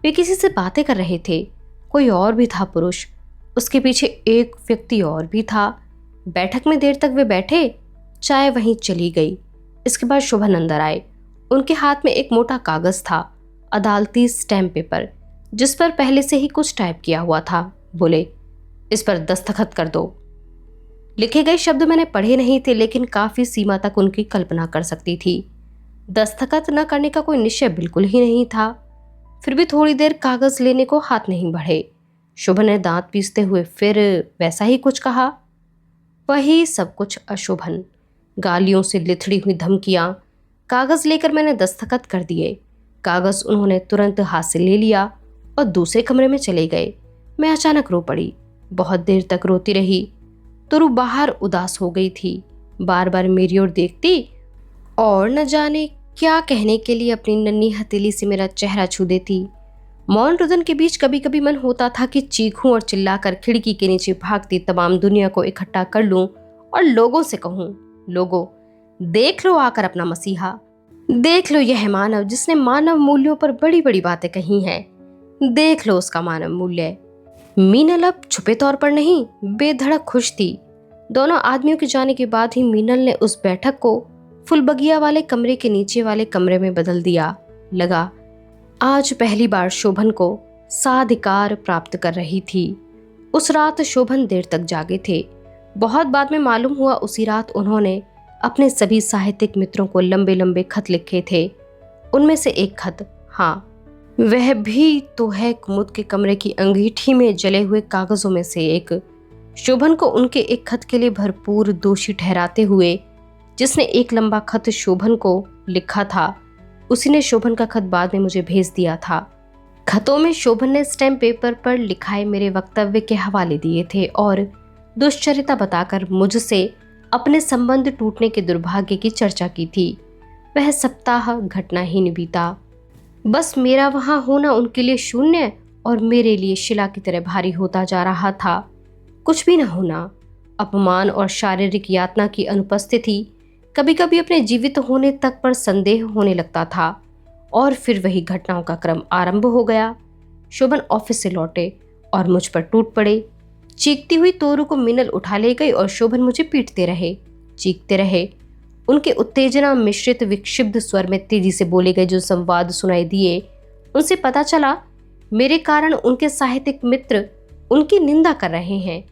वे किसी से बातें कर रहे थे। कोई और भी था पुरुष। उसके पीछे एक व्यक्ति और भी था। बैठक में देर तक वे बैठे। चाय वहीं चली गई। इसके बाद शोभन अंदर आए। उनके हाथ में एक मोटा कागज था, अदालती स्टैम्प पेपर, जिस पर पहले से ही कुछ टाइप किया हुआ था। बोले, इस पर दस्तखत कर दो। लिखे गए शब्द मैंने पढ़े नहीं थे, लेकिन काफी सीमा तक उनकी कल्पना कर सकती थी। दस्तखत न करने का कोई निश्चय बिल्कुल ही नहीं था। फिर भी थोड़ी देर कागज लेने को हाथ नहीं बढ़े। शोभन ने दांत पीसते हुए फिर वैसा ही कुछ कहा। वही सब कुछ अशोभन, गालियों से लिथड़ी हुई धमकियां। कागज लेकर मैंने दस्तखत कर दिए। कागज उन्होंने तुरंत हाथ से ले लिया और दूसरे कमरे में चले गए। मैं अचानक रो पड़ी। बहुत देर तक रोती रही। तुरु बाहर उदास हो गई थी। बार बार मेरी ओर देखती और न जाने क्या कहने के लिए अपनी नन्ही हथेली से मेरा चेहरा छू देती। मौन रुदन के बीच कभी कभी मन होता था कि चीखूं और चिल्लाकर खिड़की के नीचे भागती तमाम दुनिया को इकट्ठा कर लूं और लोगों से कहूं, लोगों, देख लो आकर अपना मसीहा। देख लो यह मानव जिसने मानव मूल्यों पर बड़ी बड़ी बातें कही हैं। देख लो उसका मानव मूल्य। मीनल अब छुपे तौर पर नहीं, बेधड़क खुश थी। दोनों आदमियों के जाने के बाद ही मीनल ने उस बैठक को फुलबगिया वाले कमरे के नीचे वाले कमरे में बदल दिया। लगा आज पहली बार शोभन को साधिकार प्राप्त कर रही थी। उस रात शोभन देर तक जागे थे। बहुत बाद में मालूम हुआ उसी रात उन्होंने अपने सभी साहित्यिक मित्रों को लंबे लंबे खत लिखे थे। उनमें से एक खत, हाँ वह भी तो है कुमुद के कमरे की अंगीठी में जले हुए कागजों में से एक, शोभन को उनके एक खत के लिए भरपूर दोषी ठहराते हुए जिसने एक लंबा खत शोभन को लिखा था, उसी ने शोभन का खत बाद में मुझे भेज दिया था। खतों में शोभन ने स्टैम्प पेपर पर लिखाए मेरे वक्तव्य के हवाले दिए थे और दुश्चरिता बताकर मुझसे अपने संबंध टूटने के दुर्भाग्य की चर्चा की थी। वह सप्ताह घटनाहीन बीता। बस मेरा वहां होना उनके लिए शून्य और मेरे लिए शिला की तरह भारी होता जा रहा था। कुछ भी न होना, अपमान और शारीरिक यातना की अनुपस्थिति, कभी कभी अपने जीवित होने तक पर संदेह होने लगता था। और फिर वही घटनाओं का क्रम आरंभ हो गया। शोभन ऑफिस से लौटे और मुझ पर टूट पड़े। चीखती हुई तोरू को मिनल उठा ले गई और शोभन मुझे पीटते रहे, चीखते रहे। उनके उत्तेजना मिश्रित विक्षिप्त स्वर में तेजी से बोले गए जो संवाद सुनाई दिए, उनसे पता चला मेरे कारण उनके साहित्यिक मित्र उनकी निंदा कर रहे हैं।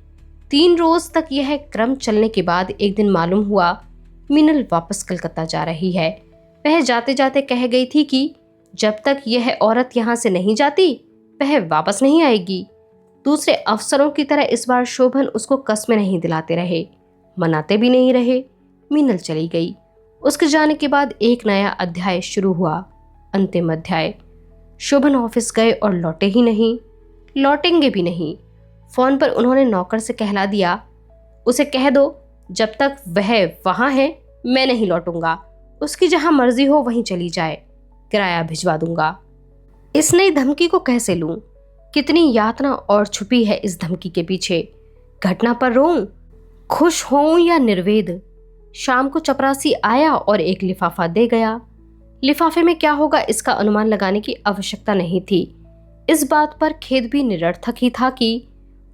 3 रोज तक यह क्रम चलने के बाद एक दिन मालूम हुआ मीनल वापस कलकत्ता जा रही है। वह जाते जाते कह गई थी कि जब तक यह औरत यहाँ से नहीं जाती वह वापस नहीं आएगी। दूसरे अफसरों की तरह इस बार शोभन उसको कस्में नहीं दिलाते रहे, मनाते भी नहीं रहे। मीनल चली गई। उसके जाने के बाद एक नया अध्याय शुरू हुआ, अंतिम अध्याय। शोभन ऑफिस गए और लौटे ही नहीं, लौटेंगे भी नहीं। फोन पर उन्होंने नौकर से कहला दिया, उसे कह दो जब तक वह वहां है मैं नहीं लौटूंगा, उसकी जहां मर्जी हो वहीं चली जाए, किराया भिजवा दूंगा। इस नई धमकी को कैसे लूं? कितनी यातना और छुपी है इस धमकी के पीछे। घटना पर रोऊं, खुश होऊं या निर्वेद? शाम को चपरासी आया और एक लिफाफा दे गया। लिफाफे में क्या होगा इसका अनुमान लगाने की आवश्यकता नहीं थी। इस बात पर खेद भी निरर्थक ही था कि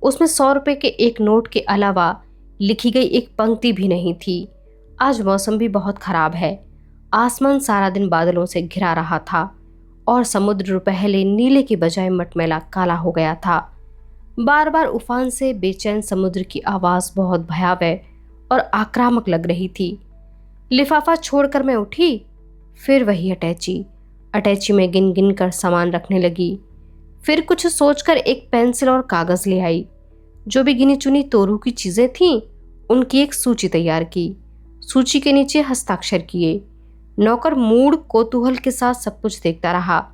उसमें 100 रुपए के एक नोट के अलावा लिखी गई एक पंक्ति भी नहीं थी। आज मौसम भी बहुत खराब है। आसमान सारा दिन बादलों से घिरा रहा था और समुद्र पहले नीले के बजाय मटमैला काला हो गया था। बार बार उफान से बेचैन समुद्र की आवाज बहुत भयावह और आक्रामक लग रही थी। लिफाफा छोड़कर मैं उठी। फिर वही अटैची में गिन गिन कर सामान रखने लगी। फिर कुछ सोचकर एक पेंसिल और कागज ले आई। जो भी गिनी चुनी तोरू की चीजें थीं, उनकी एक सूची तैयार की। सूची के नीचे हस्ताक्षर किए। नौकर मूड कौतूहल के साथ सब कुछ देखता रहा।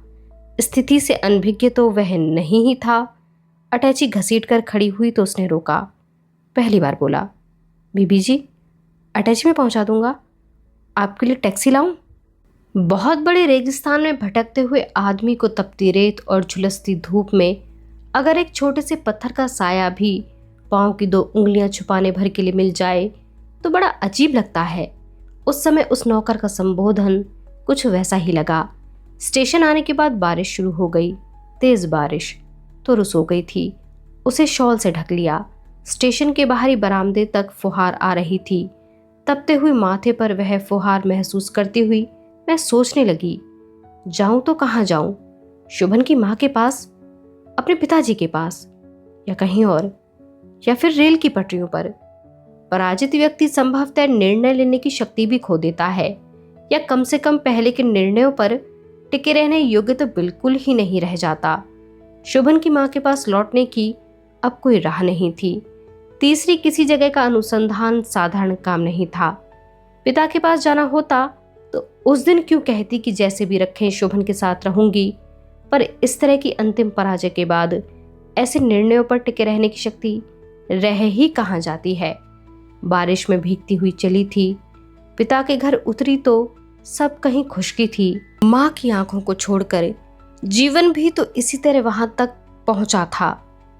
स्थिति से अनभिज्ञ तो वह नहीं ही था। अटैची घसीट कर खड़ी हुई तो उसने रोका। पहली बार बोला, बीबी जी अटैची में पहुंचा दूंगा, आपके लिए टैक्सी लाऊं? बहुत बड़े रेगिस्तान में भटकते हुए आदमी को तपती रेत और झुलसती धूप में अगर एक छोटे से पत्थर का साया भी पाँव की 2 उंगलियां छुपाने भर के लिए मिल जाए तो बड़ा अजीब लगता है। उस समय उस नौकर का संबोधन कुछ वैसा ही लगा। स्टेशन आने के बाद बारिश शुरू हो गई, तेज बारिश। तो रुस हो गई थी, उसे शॉल से ढक लिया। स्टेशन के बाहरी बरामदे तक फुहार आ रही थी। तपते हुए माथे पर वह फुहार महसूस करती हुई मैं सोचने लगी, जाऊं तो कहाँ जाऊं? शुभन की माँ के पास, अपने पिताजी के पास, या कहीं और, या फिर रेल की पटरियों पर? पराजित व्यक्ति संभवतः निर्णय लेने की शक्ति भी खो देता है, या कम से कम पहले के निर्णयों पर टिके रहने योग्य तो बिल्कुल ही नहीं रह जाता। शुभन की माँ के पास लौटने की अब कोई राह नहीं थी। तीसरी किसी जगह का अनुसंधान साधारण काम नहीं था। पिता के पास जाना होता तो उस दिन क्यों कहती कि जैसे भी रखें शुभन के साथ रहूंगी, पर इस तरह की अंतिम पराजय के बाद ऐसे निर्णयों पर टिके रहने की शक्ति रह ही कहाँ जाती है। बारिश में भीगती हुई चली थी। पिता के घर उतरी तो सब कहीं खुशकी थी। माँ की आंखों को छोड़कर जीवन भी तो इसी तरह वहां तक पहुंचा था,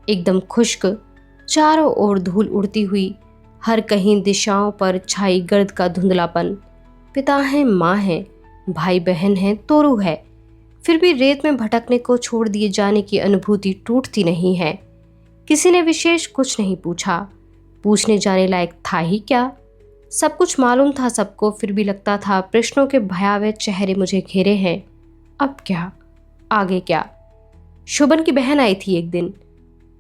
एकदम खुश्क, चारों ओर धूल उड़ती हुई, हर कहीं दिशाओं पर छाई गर्द का धुंधलापन। पिता है, माँ है, भाई बहन है, तोरू है, फिर भी रेत में भटकने को छोड़ दिए जाने की अनुभूति टूटती नहीं है। किसी ने विशेष कुछ नहीं पूछा, पूछने जाने लायक था ही क्या? सब कुछ मालूम था सबको, फिर भी लगता था प्रश्नों के भयावह चेहरे मुझे घेरे हैं। अब क्या, आगे क्या? शुभन की बहन आई थी एक दिन।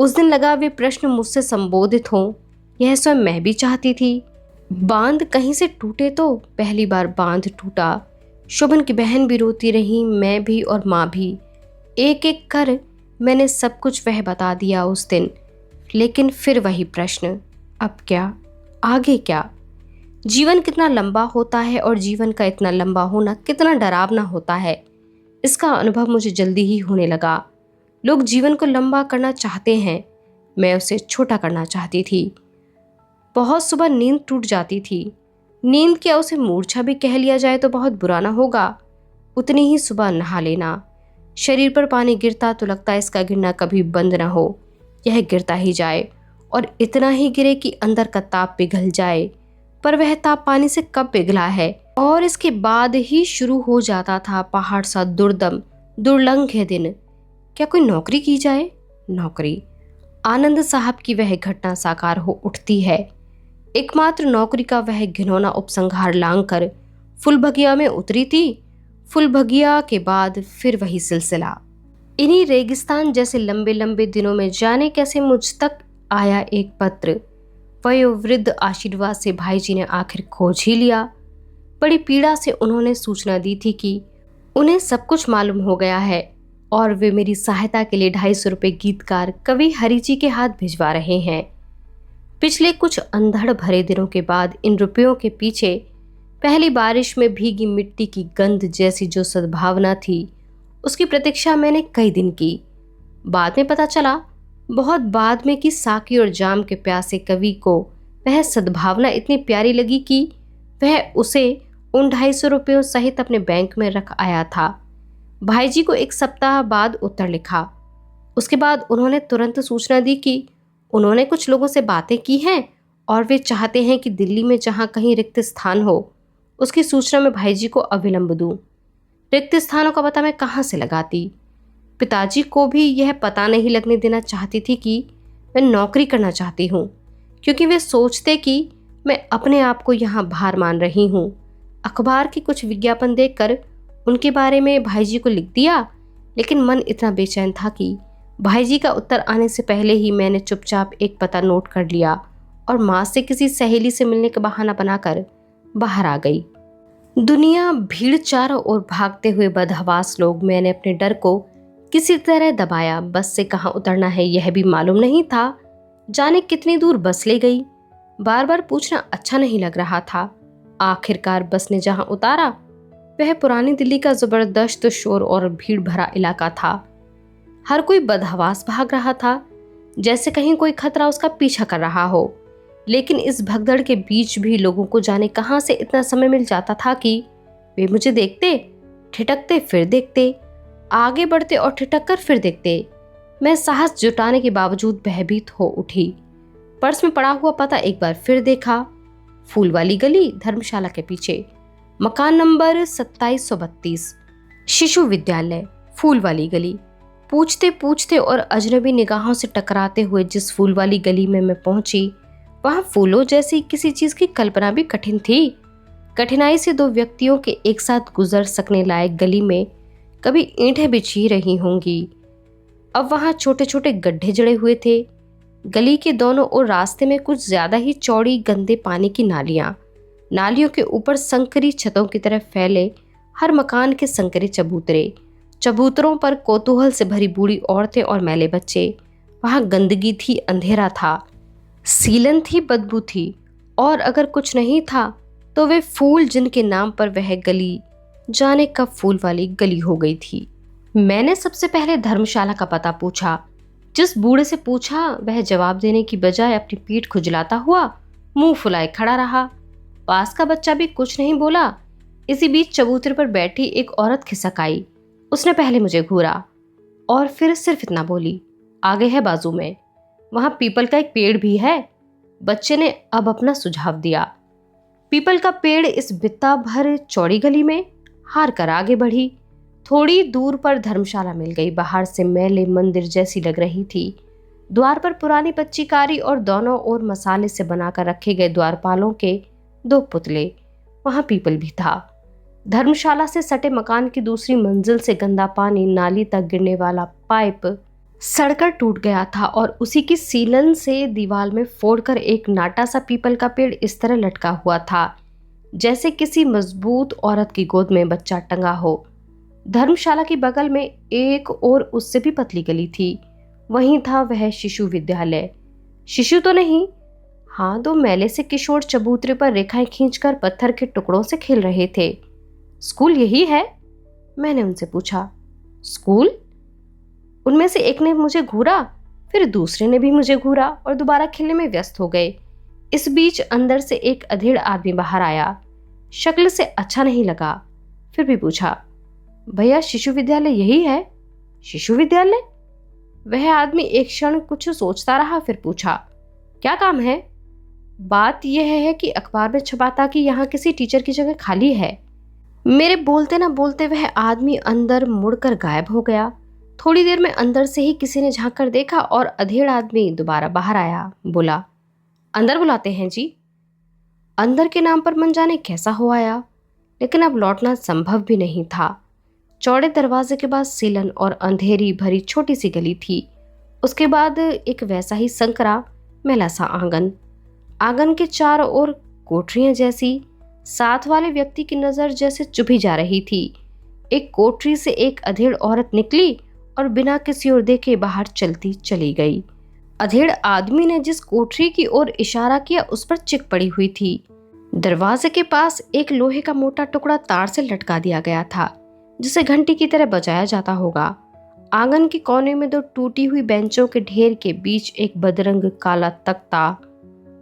उस दिन लगा वे प्रश्न मुझसे संबोधित हों, यह स्वयं मैं भी चाहती थी। बांध कहीं से टूटे तो पहली बार बांध टूटा। शुभन की बहन भी रोती रही, मैं भी और माँ भी। एक एक कर मैंने सब कुछ वह बता दिया उस दिन। लेकिन फिर वही प्रश्न, अब क्या, आगे क्या? जीवन कितना लंबा होता है और जीवन का इतना लंबा होना कितना डरावना होता है, इसका अनुभव मुझे जल्दी ही होने लगा। लोग जीवन को लंबा करना चाहते हैं, मैं उसे छोटा करना चाहती थी। बहुत सुबह नींद टूट जाती थी। नींद क्या, उसे मूर्छा भी कह लिया जाए तो बहुत बुरा ना होगा। उतनी ही सुबह नहा लेना। शरीर पर पानी गिरता तो लगता है इसका गिरना कभी बंद ना हो, यह गिरता ही जाए, और इतना ही गिरे कि अंदर का ताप पिघल जाए। पर वह ताप पानी से कब पिघला है? और इसके बाद ही शुरू हो जाता था पहाड़ सा दुर्दम दुर्लंघ दिन। क्या कोई नौकरी की जाए? नौकरी, आनंद साहब की वह घटना साकार हो उठती है। एकमात्र नौकरी का वह घिनौना उपसंहार लांघकर फुलभगिया में उतरी थी। फुलभगिया के बाद फिर वही सिलसिला। इन्हीं रेगिस्तान जैसे लंबे लंबे दिनों में जाने कैसे मुझ तक आया एक पत्र। वयोवृद्ध आशीर्वाद से भाई जी ने आखिर खोज ही लिया। बड़ी पीड़ा से उन्होंने सूचना दी थी कि उन्हें सब कुछ मालूम हो गया है और वे मेरी सहायता के लिए 250 रुपये गीतकार कवि हरि जी के हाथ भिजवा रहे हैं। पिछले कुछ अंधड़ भरे दिनों के बाद इन रुपयों के पीछे पहली बारिश में भीगी मिट्टी की गंध जैसी जो सद्भावना थी, उसकी प्रतीक्षा मैंने कई दिन की। बाद में पता चला, बहुत बाद में, कि साकी और जाम के प्यासे कवि को वह सद्भावना इतनी प्यारी लगी कि वह उसे उन 250 रुपयों सहित अपने बैंक में रख आया था। भाई जी को 1 सप्ताह बाद उत्तर लिखा। उसके बाद उन्होंने तुरंत सूचना दी कि उन्होंने कुछ लोगों से बातें की हैं और वे चाहते हैं कि दिल्ली में जहाँ कहीं रिक्त स्थान हो उसकी सूचना मैं भाई जी को अविलंब दूं। रिक्त स्थानों का पता मैं कहाँ से लगाती? पिताजी को भी यह पता नहीं लगने देना चाहती थी कि मैं नौकरी करना चाहती हूँ, क्योंकि वे सोचते कि मैं अपने आप को यहाँ भार मान रही हूँ। अखबार के कुछ विज्ञापन देखकर उनके बारे में भाई जी को लिख दिया, लेकिन मन इतना बेचैन था कि भाई जी का उत्तर आने से पहले ही मैंने चुपचाप एक पता नोट कर लिया और माँ से किसी सहेली से मिलने का बहाना बनाकर बाहर आ गई। दुनिया भीड़, चारों ओर भागते हुए बदहवास लोग। मैंने अपने डर को किसी तरह दबाया। बस से कहाँ उतरना है यह भी मालूम नहीं था। जाने कितनी दूर बस ले गई, बार बार पूछना अच्छा नहीं लग रहा था। आखिरकार बस ने जहाँ उतारा वह पुरानी दिल्ली का जबरदस्त शोर और भीड़ भरा इलाका था। हर कोई बदहवास भाग रहा था, जैसे कहीं कोई खतरा उसका पीछा कर रहा हो। लेकिन इस भगदड़ के बीच भी लोगों को जाने कहाँ से इतना समय मिल जाता था कि वे मुझे देखते, ठिठकते, फिर देखते, आगे बढ़ते और ठिठक कर फिर देखते। मैं साहस जुटाने के बावजूद भयभीत हो उठी। पर्स में पड़ा हुआ पता एक बार फिर देखा। फूल वाली गली, धर्मशाला के पीछे, मकान नंबर 2732, शिशु विद्यालय, फूल वाली गली। पूछते पूछते और अजनबी निगाहों से टकराते हुए जिस फूल वाली गली में मैं पहुंची, वहां फूलों जैसी किसी चीज की कल्पना भी कठिन थी। कठिनाई से दो व्यक्तियों के एक साथ गुजर सकने लायक गली में कभी ईंटें बिछी रही होंगी। अब वहां छोटे छोटे गड्ढे जड़े हुए थे। गली के दोनों ओर रास्ते में कुछ ज्यादा ही चौड़ी गंदे पानी की नालियां, नालियों के ऊपर संकरी छतों की तरह फैले हर मकान के संकरे चबूतरे, चबूतरों पर कौतूहल से भरी बूढ़ी औरतें और मैले बच्चे। वहां गंदगी थी, अंधेरा था, सीलन थी, बदबू थी, और अगर कुछ नहीं था तो वे फूल जिनके नाम पर वह गली जाने कब फूल वाली गली हो गई थी। मैंने सबसे पहले धर्मशाला का पता पूछा। जिस बूढ़े से पूछा वह जवाब देने की बजाय अपनी पीठ खुजलाता हुआ मुंह फुलाए खड़ा रहा। पास का बच्चा भी कुछ नहीं बोला। इसी बीच चबूतरे पर बैठी एक औरत खिसक आई। उसने पहले मुझे घूरा और फिर सिर्फ इतना बोली, आगे है बाजू में, वहां पीपल का एक पेड़ भी है। बच्चे ने अब अपना सुझाव दिया। पीपल का पेड़ इस बित्ता भर चौड़ी गली में। हार कर आगे बढ़ी। थोड़ी दूर पर धर्मशाला मिल गई। बाहर से मैले मंदिर जैसी लग रही थी। द्वार पर पुरानी पच्चीकारी और दोनों ओर मसाले से बनाकर रखे गए द्वारपालों के दो पुतले। वहां पीपल भी था। धर्मशाला से सटे मकान की दूसरी मंजिल से गंदा पानी नाली तक गिरने वाला पाइप सड़कर टूट गया था और उसी की सीलन से दीवार में फोड़कर एक नाटा सा पीपल का पेड़ इस तरह लटका हुआ था जैसे किसी मजबूत औरत की गोद में बच्चा टंगा हो। धर्मशाला की बगल में एक और उससे भी पतली गली थी। वहीं था वह शिशु विद्यालय। शिशु तो नहीं, हाँ, दो मैले से किशोर चबूतरे पर रेखाएं खींचकर पत्थर के टुकड़ों से खेल रहे थे। स्कूल यही है? मैंने उनसे पूछा। स्कूल? उनमें से एक ने मुझे घूरा, फिर दूसरे ने भी मुझे घूरा और दोबारा खेलने में व्यस्त हो गए। इस बीच अंदर से एक अधेड़ आदमी बाहर आया। शक्ल से अच्छा नहीं लगा, फिर भी पूछा, भैया शिशु विद्यालय यही है? शिशु विद्यालय? वह आदमी एक क्षण कुछ सोचता रहा, फिर पूछा, क्या काम है? बात यह है कि अखबार में छपा था कि यहाँ किसी टीचर की जगह खाली है। मेरे बोलते ना बोलते वह आदमी अंदर मुड़कर गायब हो गया। थोड़ी देर में अंदर से ही किसी ने झांक कर देखा और अधेड़ आदमी दोबारा बाहर आया। बोला, अंदर बुलाते हैं जी। अंदर के नाम पर मन जाने कैसा हो आया, लेकिन अब लौटना संभव भी नहीं था। चौड़े दरवाजे के बाद सीलन और अंधेरी भरी छोटी सी गली थी। उसके बाद एक वैसा ही संकरा मैला सा आंगन। आंगन के चारों ओर कोठरियां जैसी। साथ वाले व्यक्ति की नजर जैसे चुभी जा रही थी। एक कोठरी से एक अधेड़ औरत निकली और बिना किसी ओर देखे बाहर चलती चली गई। अधेड़ आदमी ने जिस कोठरी की ओर इशारा किया उस पर चिक पड़ी हुई थी। दरवाजे के पास एक लोहे का मोटा टुकड़ा तार से लटका दिया गया था जिसे घंटी की तरह बजाया जाता होगा। आंगन के कोने में दो टूटी हुई बेंचों के ढेर के बीच एक बदरंग काला तख्ता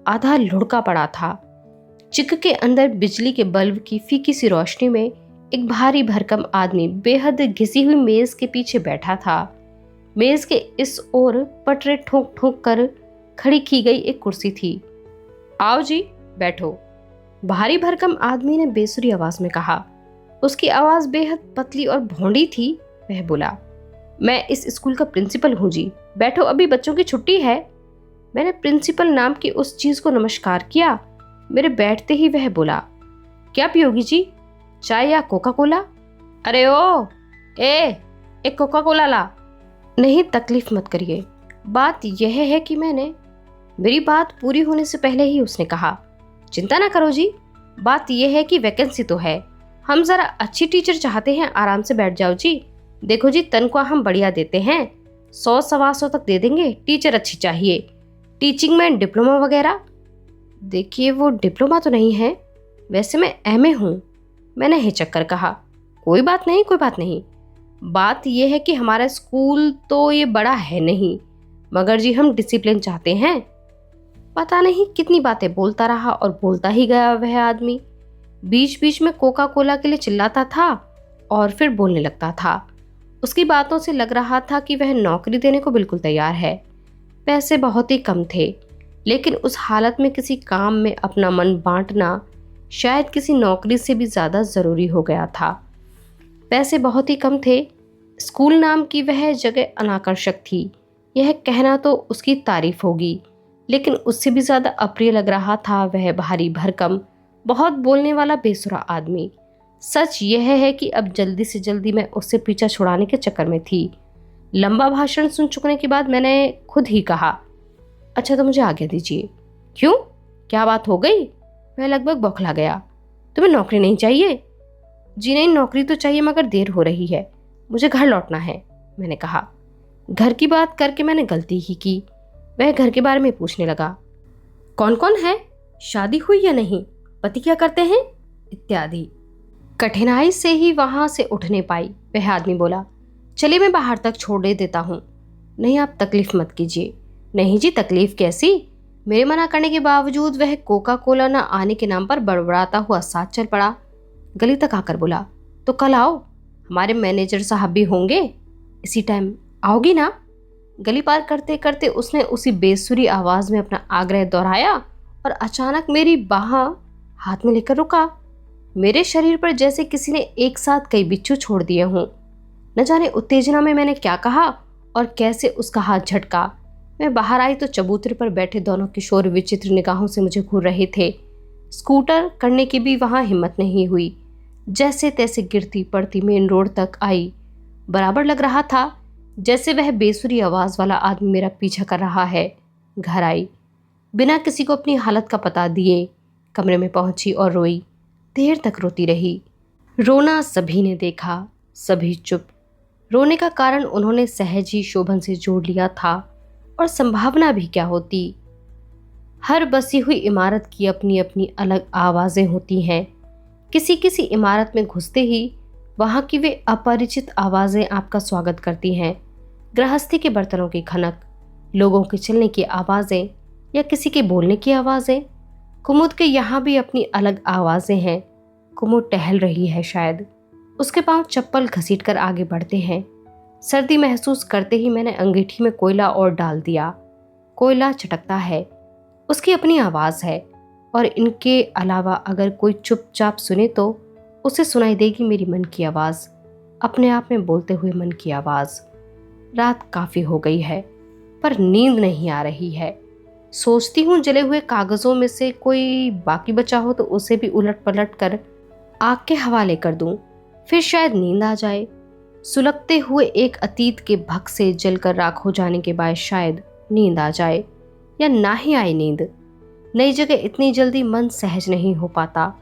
आधा लुढ़का पड़ा था। चिक के अंदर बिजली के बल्ब की फीकी सी रोशनी में एक भारी भरकम आदमी बेहद घिसी हुई मेज के पीछे बैठा था। मेज के इस ओर पटरे ठोक ठोक कर खड़ी की गई एक कुर्सी थी। आओ जी, बैठो, भारी भरकम आदमी ने बेसुरी आवाज में कहा। उसकी आवाज बेहद पतली और भौंडी थी। वह बोला, मैं इस स्कूल का प्रिंसिपल हूँ जी, बैठो, अभी बच्चों की छुट्टी है। मैंने प्रिंसिपल नाम की उस चीज को नमस्कार किया। मेरे बैठते ही वह बोला, क्या पियोगी जी, चाय या कोका कोला? अरे ओ, एक कोका कोला ला। नहीं, तकलीफ मत करिए, बात यह है कि मेरी बात पूरी होने से पहले ही उसने कहा, चिंता ना करो जी, बात यह है कि वैकेंसी तो है, हम जरा अच्छी टीचर चाहते हैं, आराम से बैठ जाओ जी। देखो जी, तनख्वाह हम बढ़िया देते हैं, 100-125 तक दे देंगे। टीचर अच्छी चाहिए, टीचिंग में डिप्लोमा वगैरह। देखिए, वो डिप्लोमा तो नहीं है, वैसे मैं एमए हूँ। मैंने हिचक कर कहा, कोई बात नहीं, कोई बात नहीं। बात यह है कि हमारा स्कूल तो ये बड़ा है नहीं, मगर जी हम डिसिप्लिन चाहते हैं। पता नहीं कितनी बातें बोलता रहा और बोलता ही गया वह आदमी। बीच बीच में कोका कोला के लिए चिल्लाता था और फिर बोलने लगता था। उसकी बातों से लग रहा था कि वह नौकरी देने को बिल्कुल तैयार है। पैसे बहुत ही कम थे, लेकिन उस हालत में किसी काम में अपना मन बांटना शायद किसी नौकरी से भी ज़्यादा ज़रूरी हो गया था। पैसे बहुत ही कम थे। स्कूल नाम की वह जगह अनाकर्षक थी, यह कहना तो उसकी तारीफ होगी, लेकिन उससे भी ज़्यादा अप्रिय लग रहा था वह भारी भरकम, बहुत बोलने वाला बेसुरा आदमी। सच यह है कि अब जल्दी से जल्दी मैं उससे पीछा छुड़ाने के चक्कर में थी। लंबा भाषण सुन चुकने के बाद मैंने खुद ही कहा, अच्छा तो मुझे आज्ञा दीजिए। क्यों, क्या बात हो गई? वह लगभग बौखला गया। तुम्हें नौकरी नहीं चाहिए? जी नहीं, नौकरी तो चाहिए मगर देर हो रही है, मुझे घर लौटना है, मैंने कहा। घर की बात करके मैंने गलती ही की। वह घर के बारे में पूछने लगा, कौन कौन है, शादी हुई या नहीं, पति क्या करते हैं, इत्यादि। कठिनाई से ही वहां से उठने पाई। वह आदमी बोला, चलिए मैं बाहर तक छोड़ देता हूँ। नहीं, आप तकलीफ मत कीजिए। नहीं जी, तकलीफ कैसी? मेरे मना करने के बावजूद वह कोका कोला न आने के नाम पर बड़बड़ाता हुआ साथ चल पड़ा। गली तक आकर बोला, तो कल आओ, हमारे मैनेजर साहब भी होंगे, इसी टाइम आओगी ना? गली पार करते करते उसने उसी बेसुरी आवाज में अपना आग्रह दोहराया और अचानक मेरी बाह हाथ में लेकर रुका। मेरे शरीर पर जैसे किसी ने एक साथ कई बिच्छू छोड़ दिए हों। न जाने उत्तेजना में मैंने क्या कहा और कैसे उसका हाथ झटका। मैं बाहर आई तो चबूतरे पर बैठे दोनों किशोर विचित्र निगाहों से मुझे घूर रहे थे। स्कूटर करने की भी वहां हिम्मत नहीं हुई। जैसे तैसे गिरती पड़ती मेन रोड तक आई। बराबर लग रहा था जैसे वह बेसुरी आवाज वाला आदमी मेरा पीछा कर रहा है। घर आई, बिना किसी को अपनी हालत का पता दिए कमरे में पहुंची और रोई। देर तक रोती रही। रोना सभी ने देखा, सभी चुप। रोने का कारण उन्होंने सहज ही शोभन से जोड़ लिया था, और संभावना भी क्या होती। हर बसी हुई इमारत की अपनी अपनी अलग आवाजें होती हैं। किसी किसी इमारत में घुसते ही वहां की वे अपरिचित आवाजें आपका स्वागत करती हैं। गृहस्थी के बर्तनों की खनक, लोगों के चलने की आवाजें या किसी के बोलने की आवाजें। कुमुद के यहाँ भी अपनी अलग आवाजें हैं। कुमुद टहल रही है शायद। उसके पांव चप्पल घसीटकर आगे बढ़ते हैं। सर्दी महसूस करते ही मैंने अंगीठी में कोयला और डाल दिया। कोयला चटकता है, उसकी अपनी आवाज है, और इनके अलावा अगर कोई चुपचाप सुने तो उसे सुनाई देगी मेरी मन की आवाज, अपने आप में बोलते हुए मन की आवाज। रात काफी हो गई है पर नींद नहीं आ रही है। सोचती हूँ जले हुए कागजों में से कोई बाकी बचा हो तो उसे भी उलट पलट कर आग के हवाले कर दूं, फिर शायद नींद आ जाए। सुलगते हुए एक अतीत के भक से जलकर राख हो जाने के बाद शायद नींद आ जाए, या ना ही आए नींद। नई जगह इतनी जल्दी मन सहज नहीं हो पाता।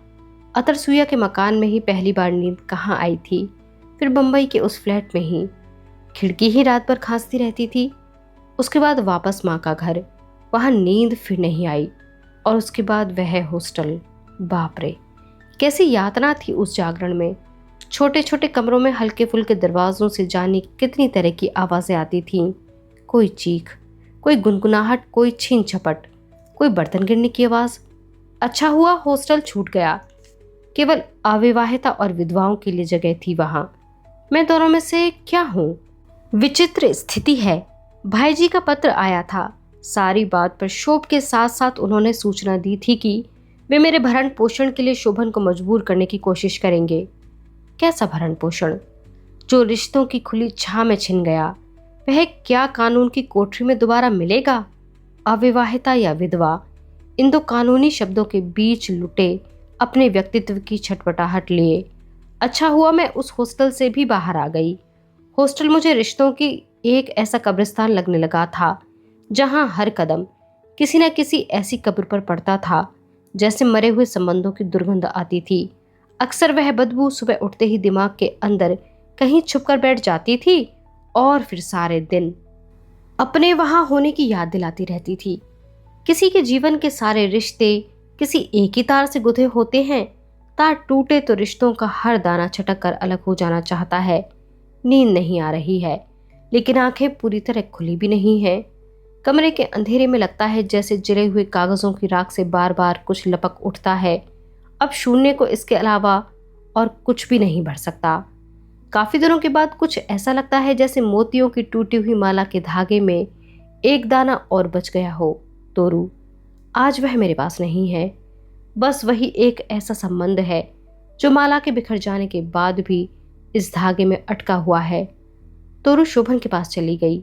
अतरसुया के मकान में ही पहली बार नींद कहाँ आई थी, फिर बम्बई के उस फ्लैट में ही। खिड़की ही रात भर खांसती रहती थी। उसके बाद वापस माँ का घर, वहाँ नींद फिर नहीं आई। और उसके बाद वह हॉस्टल, बाप रे कैसी यातना थी उस जागरण में। छोटे छोटे कमरों में हल्के फुल्के दरवाजों से जाने कितनी तरह की आवाजें आती थीं। कोई चीख, कोई गुनगुनाहट, कोई छीन झपट, कोई बर्तन गिरने की आवाज। अच्छा हुआ हॉस्टल छूट गया। केवल अविवाहिता और विधवाओं के लिए जगह थी वहां। मैं दोनों में से क्या हूँ? विचित्र स्थिति है। भाई जी का पत्र आया था। सारी बात पर शोभ के साथ साथ उन्होंने सूचना दी थी कि वे मेरे भरण पोषण के लिए शोभन को मजबूर करने की कोशिश करेंगे। कैसा भरण पोषण जो रिश्तों की खुली छां में छिन गया? वह क्या कानून की कोठरी में दोबारा मिलेगा? अविवाहिता या विधवा, इन दो कानूनी शब्दों के बीच लुटे अपने व्यक्तित्व की छटपटाहट लिए। अच्छा हुआ मैं उस हॉस्टल से भी बाहर आ गई। हॉस्टल मुझे रिश्तों की एक ऐसा कब्रिस्तान लगने लगा था जहां हर कदम किसी न किसी ऐसी कब्र पर पड़ता था जैसे मरे हुए संबंधों की दुर्गंध आती थी। अक्सर वह बदबू सुबह उठते ही दिमाग के अंदर कहीं छुपकर बैठ जाती थी और फिर सारे दिन अपने वहां होने की याद दिलाती रहती थी। किसी के जीवन के सारे रिश्ते किसी एक ही तार से गुथे होते हैं। तार टूटे तो रिश्तों का हर दाना छटक कर अलग हो जाना चाहता है। नींद नहीं आ रही है, लेकिन आंखें पूरी तरह खुली भी नहीं है। कमरे के अंधेरे में लगता है जैसे जले हुए कागजों की राख से बार बार कुछ लपक उठता है। अब शून्य को इसके अलावा और कुछ भी नहीं भर सकता। काफी दिनों के बाद कुछ ऐसा लगता है जैसे मोतियों की टूटी हुई माला के धागे में एक दाना और बच गया हो। तोरू, आज वह मेरे पास नहीं है। बस वही एक ऐसा संबंध है जो माला के बिखर जाने के बाद भी इस धागे में अटका हुआ है। तोरू शोभन के पास चली गई।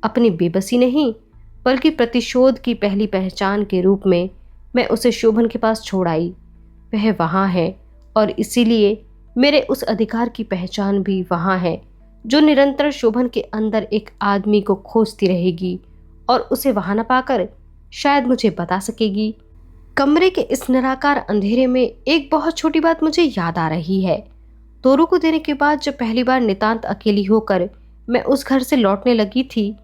अपनी बेबसी नहीं बल्कि प्रतिशोध की पहली पहचान के रूप में मैं उसे शोभन के पास छोड़ आई। वह वहां है और इसीलिए मेरे उस अधिकार की पहचान भी वहां है जो निरंतर शोभन के अंदर एक आदमी को खोजती रहेगी और उसे वहां न पाकर शायद मुझे बता सकेगी। कमरे के इस निराकार अंधेरे में एक बहुत छोटी बात मुझे याद आ रही है। तोरू को देने के बाद जब पहली बार नितांत अकेली होकर मैं उस घर से लौटने लगी थी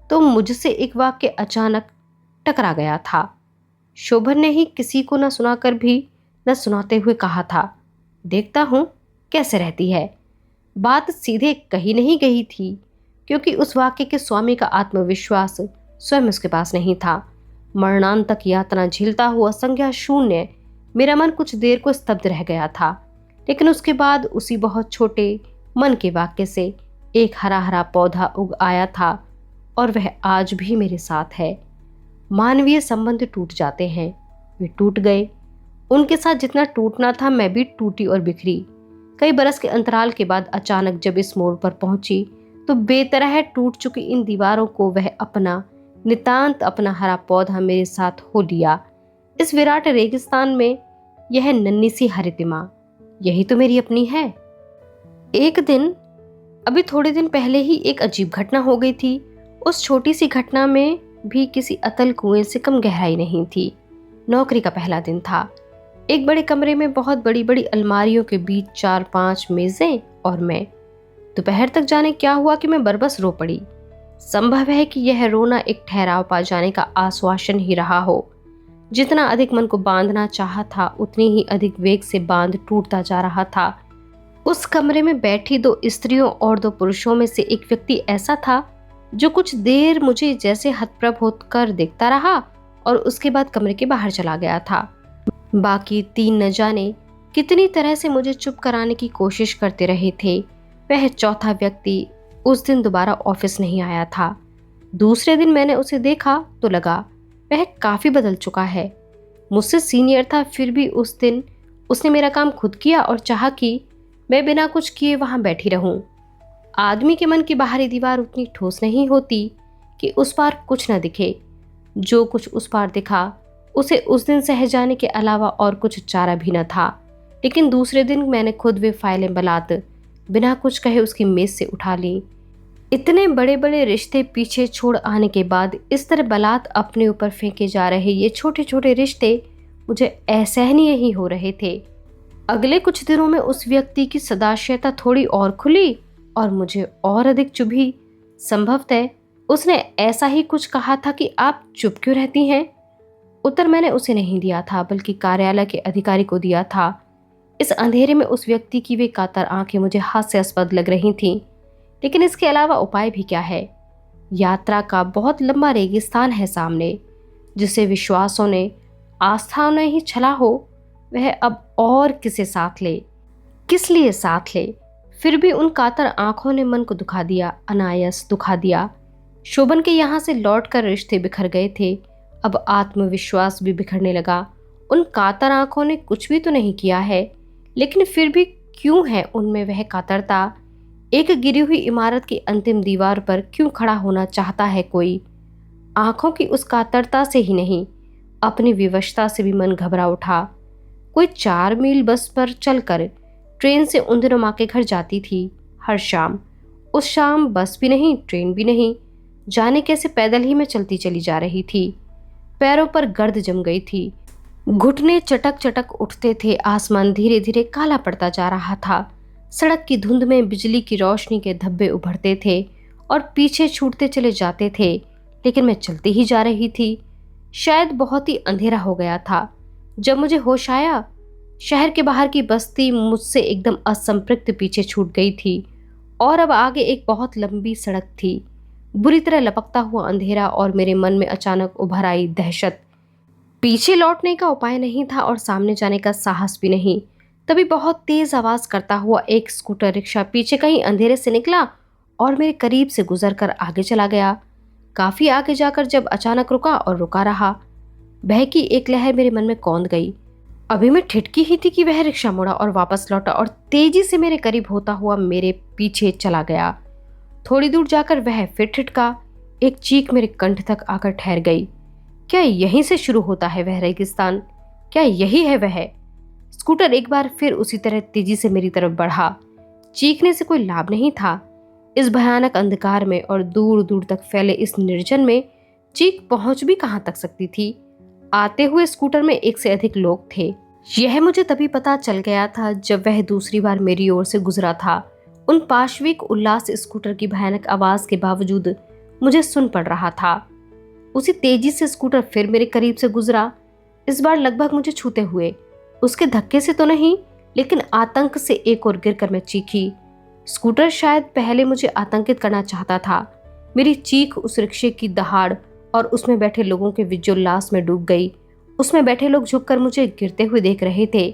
तो मुझसे एक वाक्य अचानक टकरा गया था। शोभन ने ही किसी को न सुनाकर भी न सुनाते हुए कहा था, देखता हूं कैसे रहती है। बात सीधे कही नहीं गई थी क्योंकि उस वाक्य के स्वामी का आत्मविश्वास स्वयं उसके पास नहीं था। मरणांतक यातना झेलता हुआ संज्ञा शून्य मेरा मन कुछ देर को स्तब्ध रह गया था, लेकिन उसके बाद उसी बहुत छोटे मन के वाक्य से एक हरा हरा पौधा उग आया था और वह आज भी मेरे साथ है। मानवीय संबंध टूट जाते हैं, वे टूट गए। उनके साथ जितना टूटना था मैं भी टूटी और बिखरी। कई बरस के अंतराल के बाद अचानक जब इस मोड़ पर पहुंची तो बेतरह टूट चुकी इन दीवारों को वह अपना नितांत अपना हरा पौधा मेरे साथ हो लिया। इस विराट रेगिस्तान में यह नन्ही सी हरितिमा, यही तो मेरी अपनी है। एक दिन, अभी थोड़े दिन पहले ही एक अजीब घटना हो गई थी। उस छोटी सी घटना में भी किसी अतल कुएं से कम गहराई नहीं थी। नौकरी का पहला दिन था। एक बड़े कमरे में बहुत बड़ी बड़ी अलमारियों के बीच 4-5 मेजें और मैं। दोपहर तक जाने क्या हुआ कि मैं बरबस रो पड़ी। संभव है कि यह रोना एक ठहराव पा जाने का आश्वासन ही रहा हो। जितना अधिक मन को बांधना चाहा था उतनी ही अधिक वेग से बांध टूटता जा रहा था। उस कमरे में बैठी 2 स्त्रियों और 2 पुरुषों में से एक व्यक्ति ऐसा था जो कुछ देर मुझे जैसे हतप्रभ होकर देखता रहा और उसके बाद कमरे के बाहर चला गया था। बाकी 3 न जाने कितनी तरह से मुझे चुप कराने की कोशिश करते रहे थे। वह चौथा व्यक्ति उस दिन दोबारा ऑफिस नहीं आया था। दूसरे दिन मैंने उसे देखा तो लगा वह काफी बदल चुका है। मुझसे सीनियर था, फिर भी उस दिन उसने मेरा काम खुद किया और चाहा कि मैं बिना कुछ किए वहां बैठी रहूं। आदमी के मन की बाहरी दीवार उतनी ठोस नहीं होती कि उस पार कुछ न दिखे। जो कुछ उस पार दिखा उसे उस दिन सह जाने के अलावा और कुछ चारा भी न था। लेकिन दूसरे दिन मैंने खुद वे फाइलें बलात बिना कुछ कहे उसकी मेज से उठा ली। इतने बड़े बड़े रिश्ते पीछे छोड़ आने के बाद इस तरह बलात् अपने ऊपर फेंके जा रहे ये छोटे छोटे रिश्ते मुझे असहनीय ही हो रहे थे। अगले कुछ दिनों में उस व्यक्ति की सदाशयता थोड़ी और खुली और मुझे और अधिक चुभी। संभवतः उसने ऐसा ही कुछ कहा था कि आप चुप क्यों रहती हैं। उत्तर मैंने उसे नहीं दिया था बल्कि कार्यालय के अधिकारी को दिया था। इस अंधेरे में उस व्यक्ति की वे कातर आंखें मुझे हास्यास्पद लग रही थीं, लेकिन इसके अलावा उपाय भी क्या है। यात्रा का बहुत लंबा रेगिस्तान है सामने, जिसे विश्वासों ने आस्थाओं ने ही छला हो वह अब और किसे साथ ले, किस लिए साथ ले। फिर भी उन कातर आंखों ने मन को दुखा दिया, अनायास दुखा दिया। शोभन के यहाँ से लौटकर रिश्ते बिखर गए थे, अब आत्मविश्वास भी बिखरने लगा। उन कातर आंखों ने कुछ भी तो नहीं किया है, लेकिन फिर भी क्यों है उनमें वह कातरता। एक गिरी हुई इमारत की अंतिम दीवार पर क्यों खड़ा होना चाहता है कोई। आंखों की उस कातरता से ही नहीं, अपनी विवशता से भी मन घबरा उठा। कोई 4 मील बस पर चलकर ट्रेन से उन दिनों माँ के घर जाती थी हर शाम। उस शाम बस भी नहीं, ट्रेन भी नहीं, जाने कैसे पैदल ही मैं चलती चली जा रही थी। पैरों पर गर्द जम गई थी, घुटने चटक चटक उठते थे। आसमान धीरे धीरे काला पड़ता जा रहा था। सड़क की धुंध में बिजली की रोशनी के धब्बे उभरते थे और पीछे छूटते चले जाते थे, लेकिन मैं चलती ही जा रही थी। शायद बहुत ही अंधेरा हो गया था जब मुझे होश आया। शहर के बाहर की बस्ती मुझसे एकदम असंपृक्त पीछे छूट गई थी और अब आगे एक बहुत लंबी सड़क थी। बुरी तरह लपकता हुआ अंधेरा और मेरे मन में अचानक उभर आई दहशत। पीछे लौटने का उपाय नहीं था और सामने जाने का साहस भी नहीं। तभी बहुत तेज आवाज करता हुआ एक स्कूटर रिक्शा पीछे कहीं अंधेरे से निकला और मेरे करीब से गुजरकर आगे चला गया। काफी आगे जाकर जब अचानक रुका और रुका रहा। भय की एक लहर मेरे मन में कौंध गई। अभी मैं ठिठकी ही थी कि वह रिक्शा मुड़ा और वापस लौटा और तेजी से मेरे करीब होता हुआ मेरे पीछे चला गया। थोड़ी दूर जाकर वह फिर ठिठका। एक चीख मेरे कंठ तक आकर ठहर गई। क्या यहीं से शुरू होता है वह रेगिस्तान? क्या यही है वह? स्कूटर एक बार फिर उसी तरह तेजी से मेरी तरफ बढ़ा। चीखने से कोई लाभ नहीं था। इस भयानक अंधकार में और दूर दूर तक फैले इस निर्जन में चीख पहुंच भी कहां तक सकती थी? आते हुए स्कूटर में एक से अधिक लोग थे। यह मुझे तभी पता चल गया था जब वह दूसरी बार मेरी ओर से गुजरा था। उन पाश्विक उल्लास स्कूटर की भयानक आवाज के बावजूद मुझे सुन पड़ रहा था। उसी तेजी से स्कूटर फिर मेरे करीब से गुजरा, इस बार लगभग मुझे छूते हुए। उसके धक्के से तो नहीं, लेकिन आतंक से एक और गिरकर मैं चीखी। स्कूटर शायद पहले मुझे आतंकित करना चाहता था। मेरी चीख उस रिक्शे की दहाड़ और उसमें बैठे लोगों के विजयोल्लास में डूब गई। उसमें बैठे लोग झुककर मुझे गिरते हुए देख रहे थे।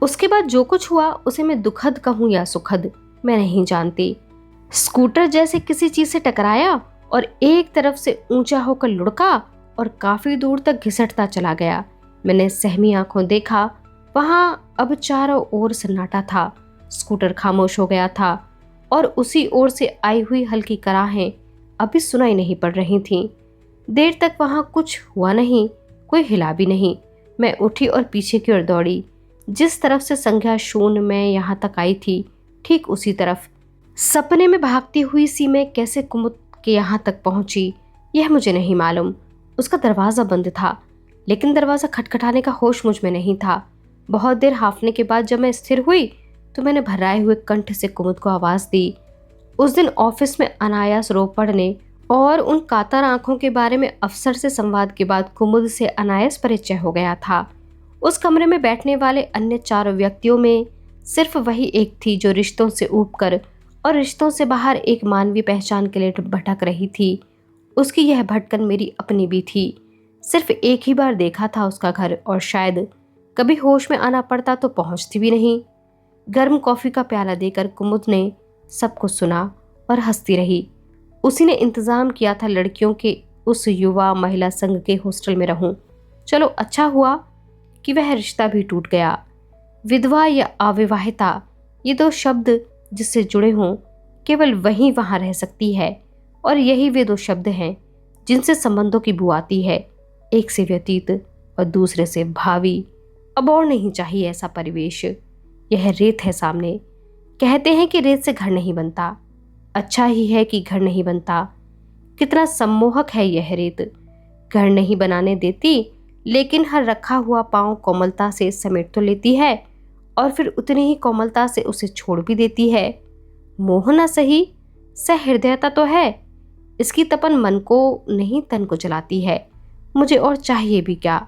उसके बाद जो कुछ हुआ उसे मैं दुखद कहूं या सुखद, मैं नहीं जानती। स्कूटर जैसे किसी चीज से टकराया और एक तरफ से ऊंचा होकर लुढ़का और काफी दूर तक घिसटता चला गया। मैंने सहमी आंखों देखा, वहां अब चारों ओर सन्नाटा था। स्कूटर खामोश हो गया था और उसी ओर से आई हुई हल्की कराहें अभी सुनाई नहीं पड़ रही थीं। देर तक वहां कुछ हुआ नहीं, कोई हिला भी नहीं। मैं उठी और पीछे की ओर दौड़ी। जिस तरफ से संख्या शून्य में यहाँ तक आई थी, ठीक उसी तरफ। सपने में भागती हुई सी मैं कैसे कुमुद के यहाँ तक पहुंची, यह मुझे नहीं मालूम। उसका दरवाज़ा बंद था, लेकिन दरवाज़ा खटखटाने का होश मुझ में नहीं था। बहुत देर हाफने के बाद जब मैं स्थिर हुई तो मैंने भर्राए हुए कंठ से कुमुद को आवाज़ दी। उस दिन ऑफिस में अनायास रो पड़ने और उन कातर आंखों के बारे में अफसर से संवाद के बाद कुमुद से अनायास परिचय हो गया था। उस कमरे में बैठने वाले अन्य 4 व्यक्तियों में सिर्फ वही एक थी जो रिश्तों से ऊबकर और रिश्तों से बाहर एक मानवीय पहचान के लिए भटक रही थी। उसकी यह भटकन मेरी अपनी भी थी। सिर्फ एक ही बार देखा था उसका घर, और शायद कभी होश में आना पड़ता तो पहुंचती भी नहीं। गर्म कॉफी का प्याला देकर कुमुद ने सब कुछ सुना और हंसती रही। उसी ने इंतजाम किया था लड़कियों के उस युवा महिला संघ के हॉस्टल में रहूं। चलो अच्छा हुआ कि वह रिश्ता भी टूट गया। विधवा या अविवाहिता, ये 2 शब्द जिससे जुड़े हों, केवल वही वहां रह सकती है। और यही वे 2 शब्द हैं जिनसे संबंधों की बू आती है, एक से व्यतीत और दूसरे से भावी। अब और नहीं चाहिए ऐसा परिवेश। यह रेत है सामने। कहते हैं कि रेत से घर नहीं बनता। अच्छा ही है कि घर नहीं बनता। कितना सम्मोहक है यह रेत। घर नहीं बनाने देती, लेकिन हर रखा हुआ पांव कोमलता से समेट तो लेती है और फिर उतनी ही कोमलता से उसे छोड़ भी देती है। मोह न सही, सहृदयता तो है। इसकी तपन मन को नहीं तन को जलाती है। मुझे और चाहिए भी क्या?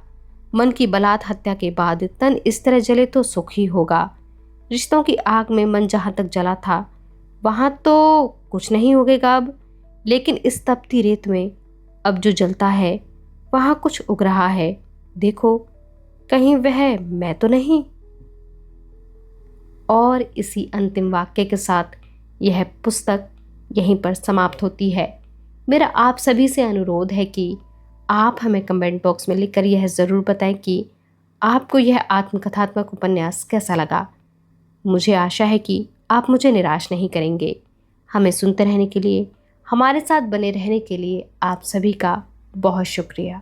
मन की बलात् हत्या के बाद तन इस तरह जले तो सुख ही होगा। रिश्तों की आग में मन जहां तक जला था वहां तो कुछ नहीं उगेगा अब, लेकिन इस तपती रेत में अब जो जलता है वहां कुछ उग रहा है। देखो, कहीं वह मैं तो नहीं। और इसी अंतिम वाक्य के साथ यह पुस्तक यहीं पर समाप्त होती है। मेरा आप सभी से अनुरोध है कि आप हमें कमेंट बॉक्स में लिखकर यह ज़रूर बताएं कि आपको यह आत्मकथात्मक उपन्यास कैसा लगा। मुझे आशा है कि आप मुझे निराश नहीं करेंगे। हमें सुनते रहने के लिए, हमारे साथ बने रहने के लिए आप सभी का बहुत शुक्रिया।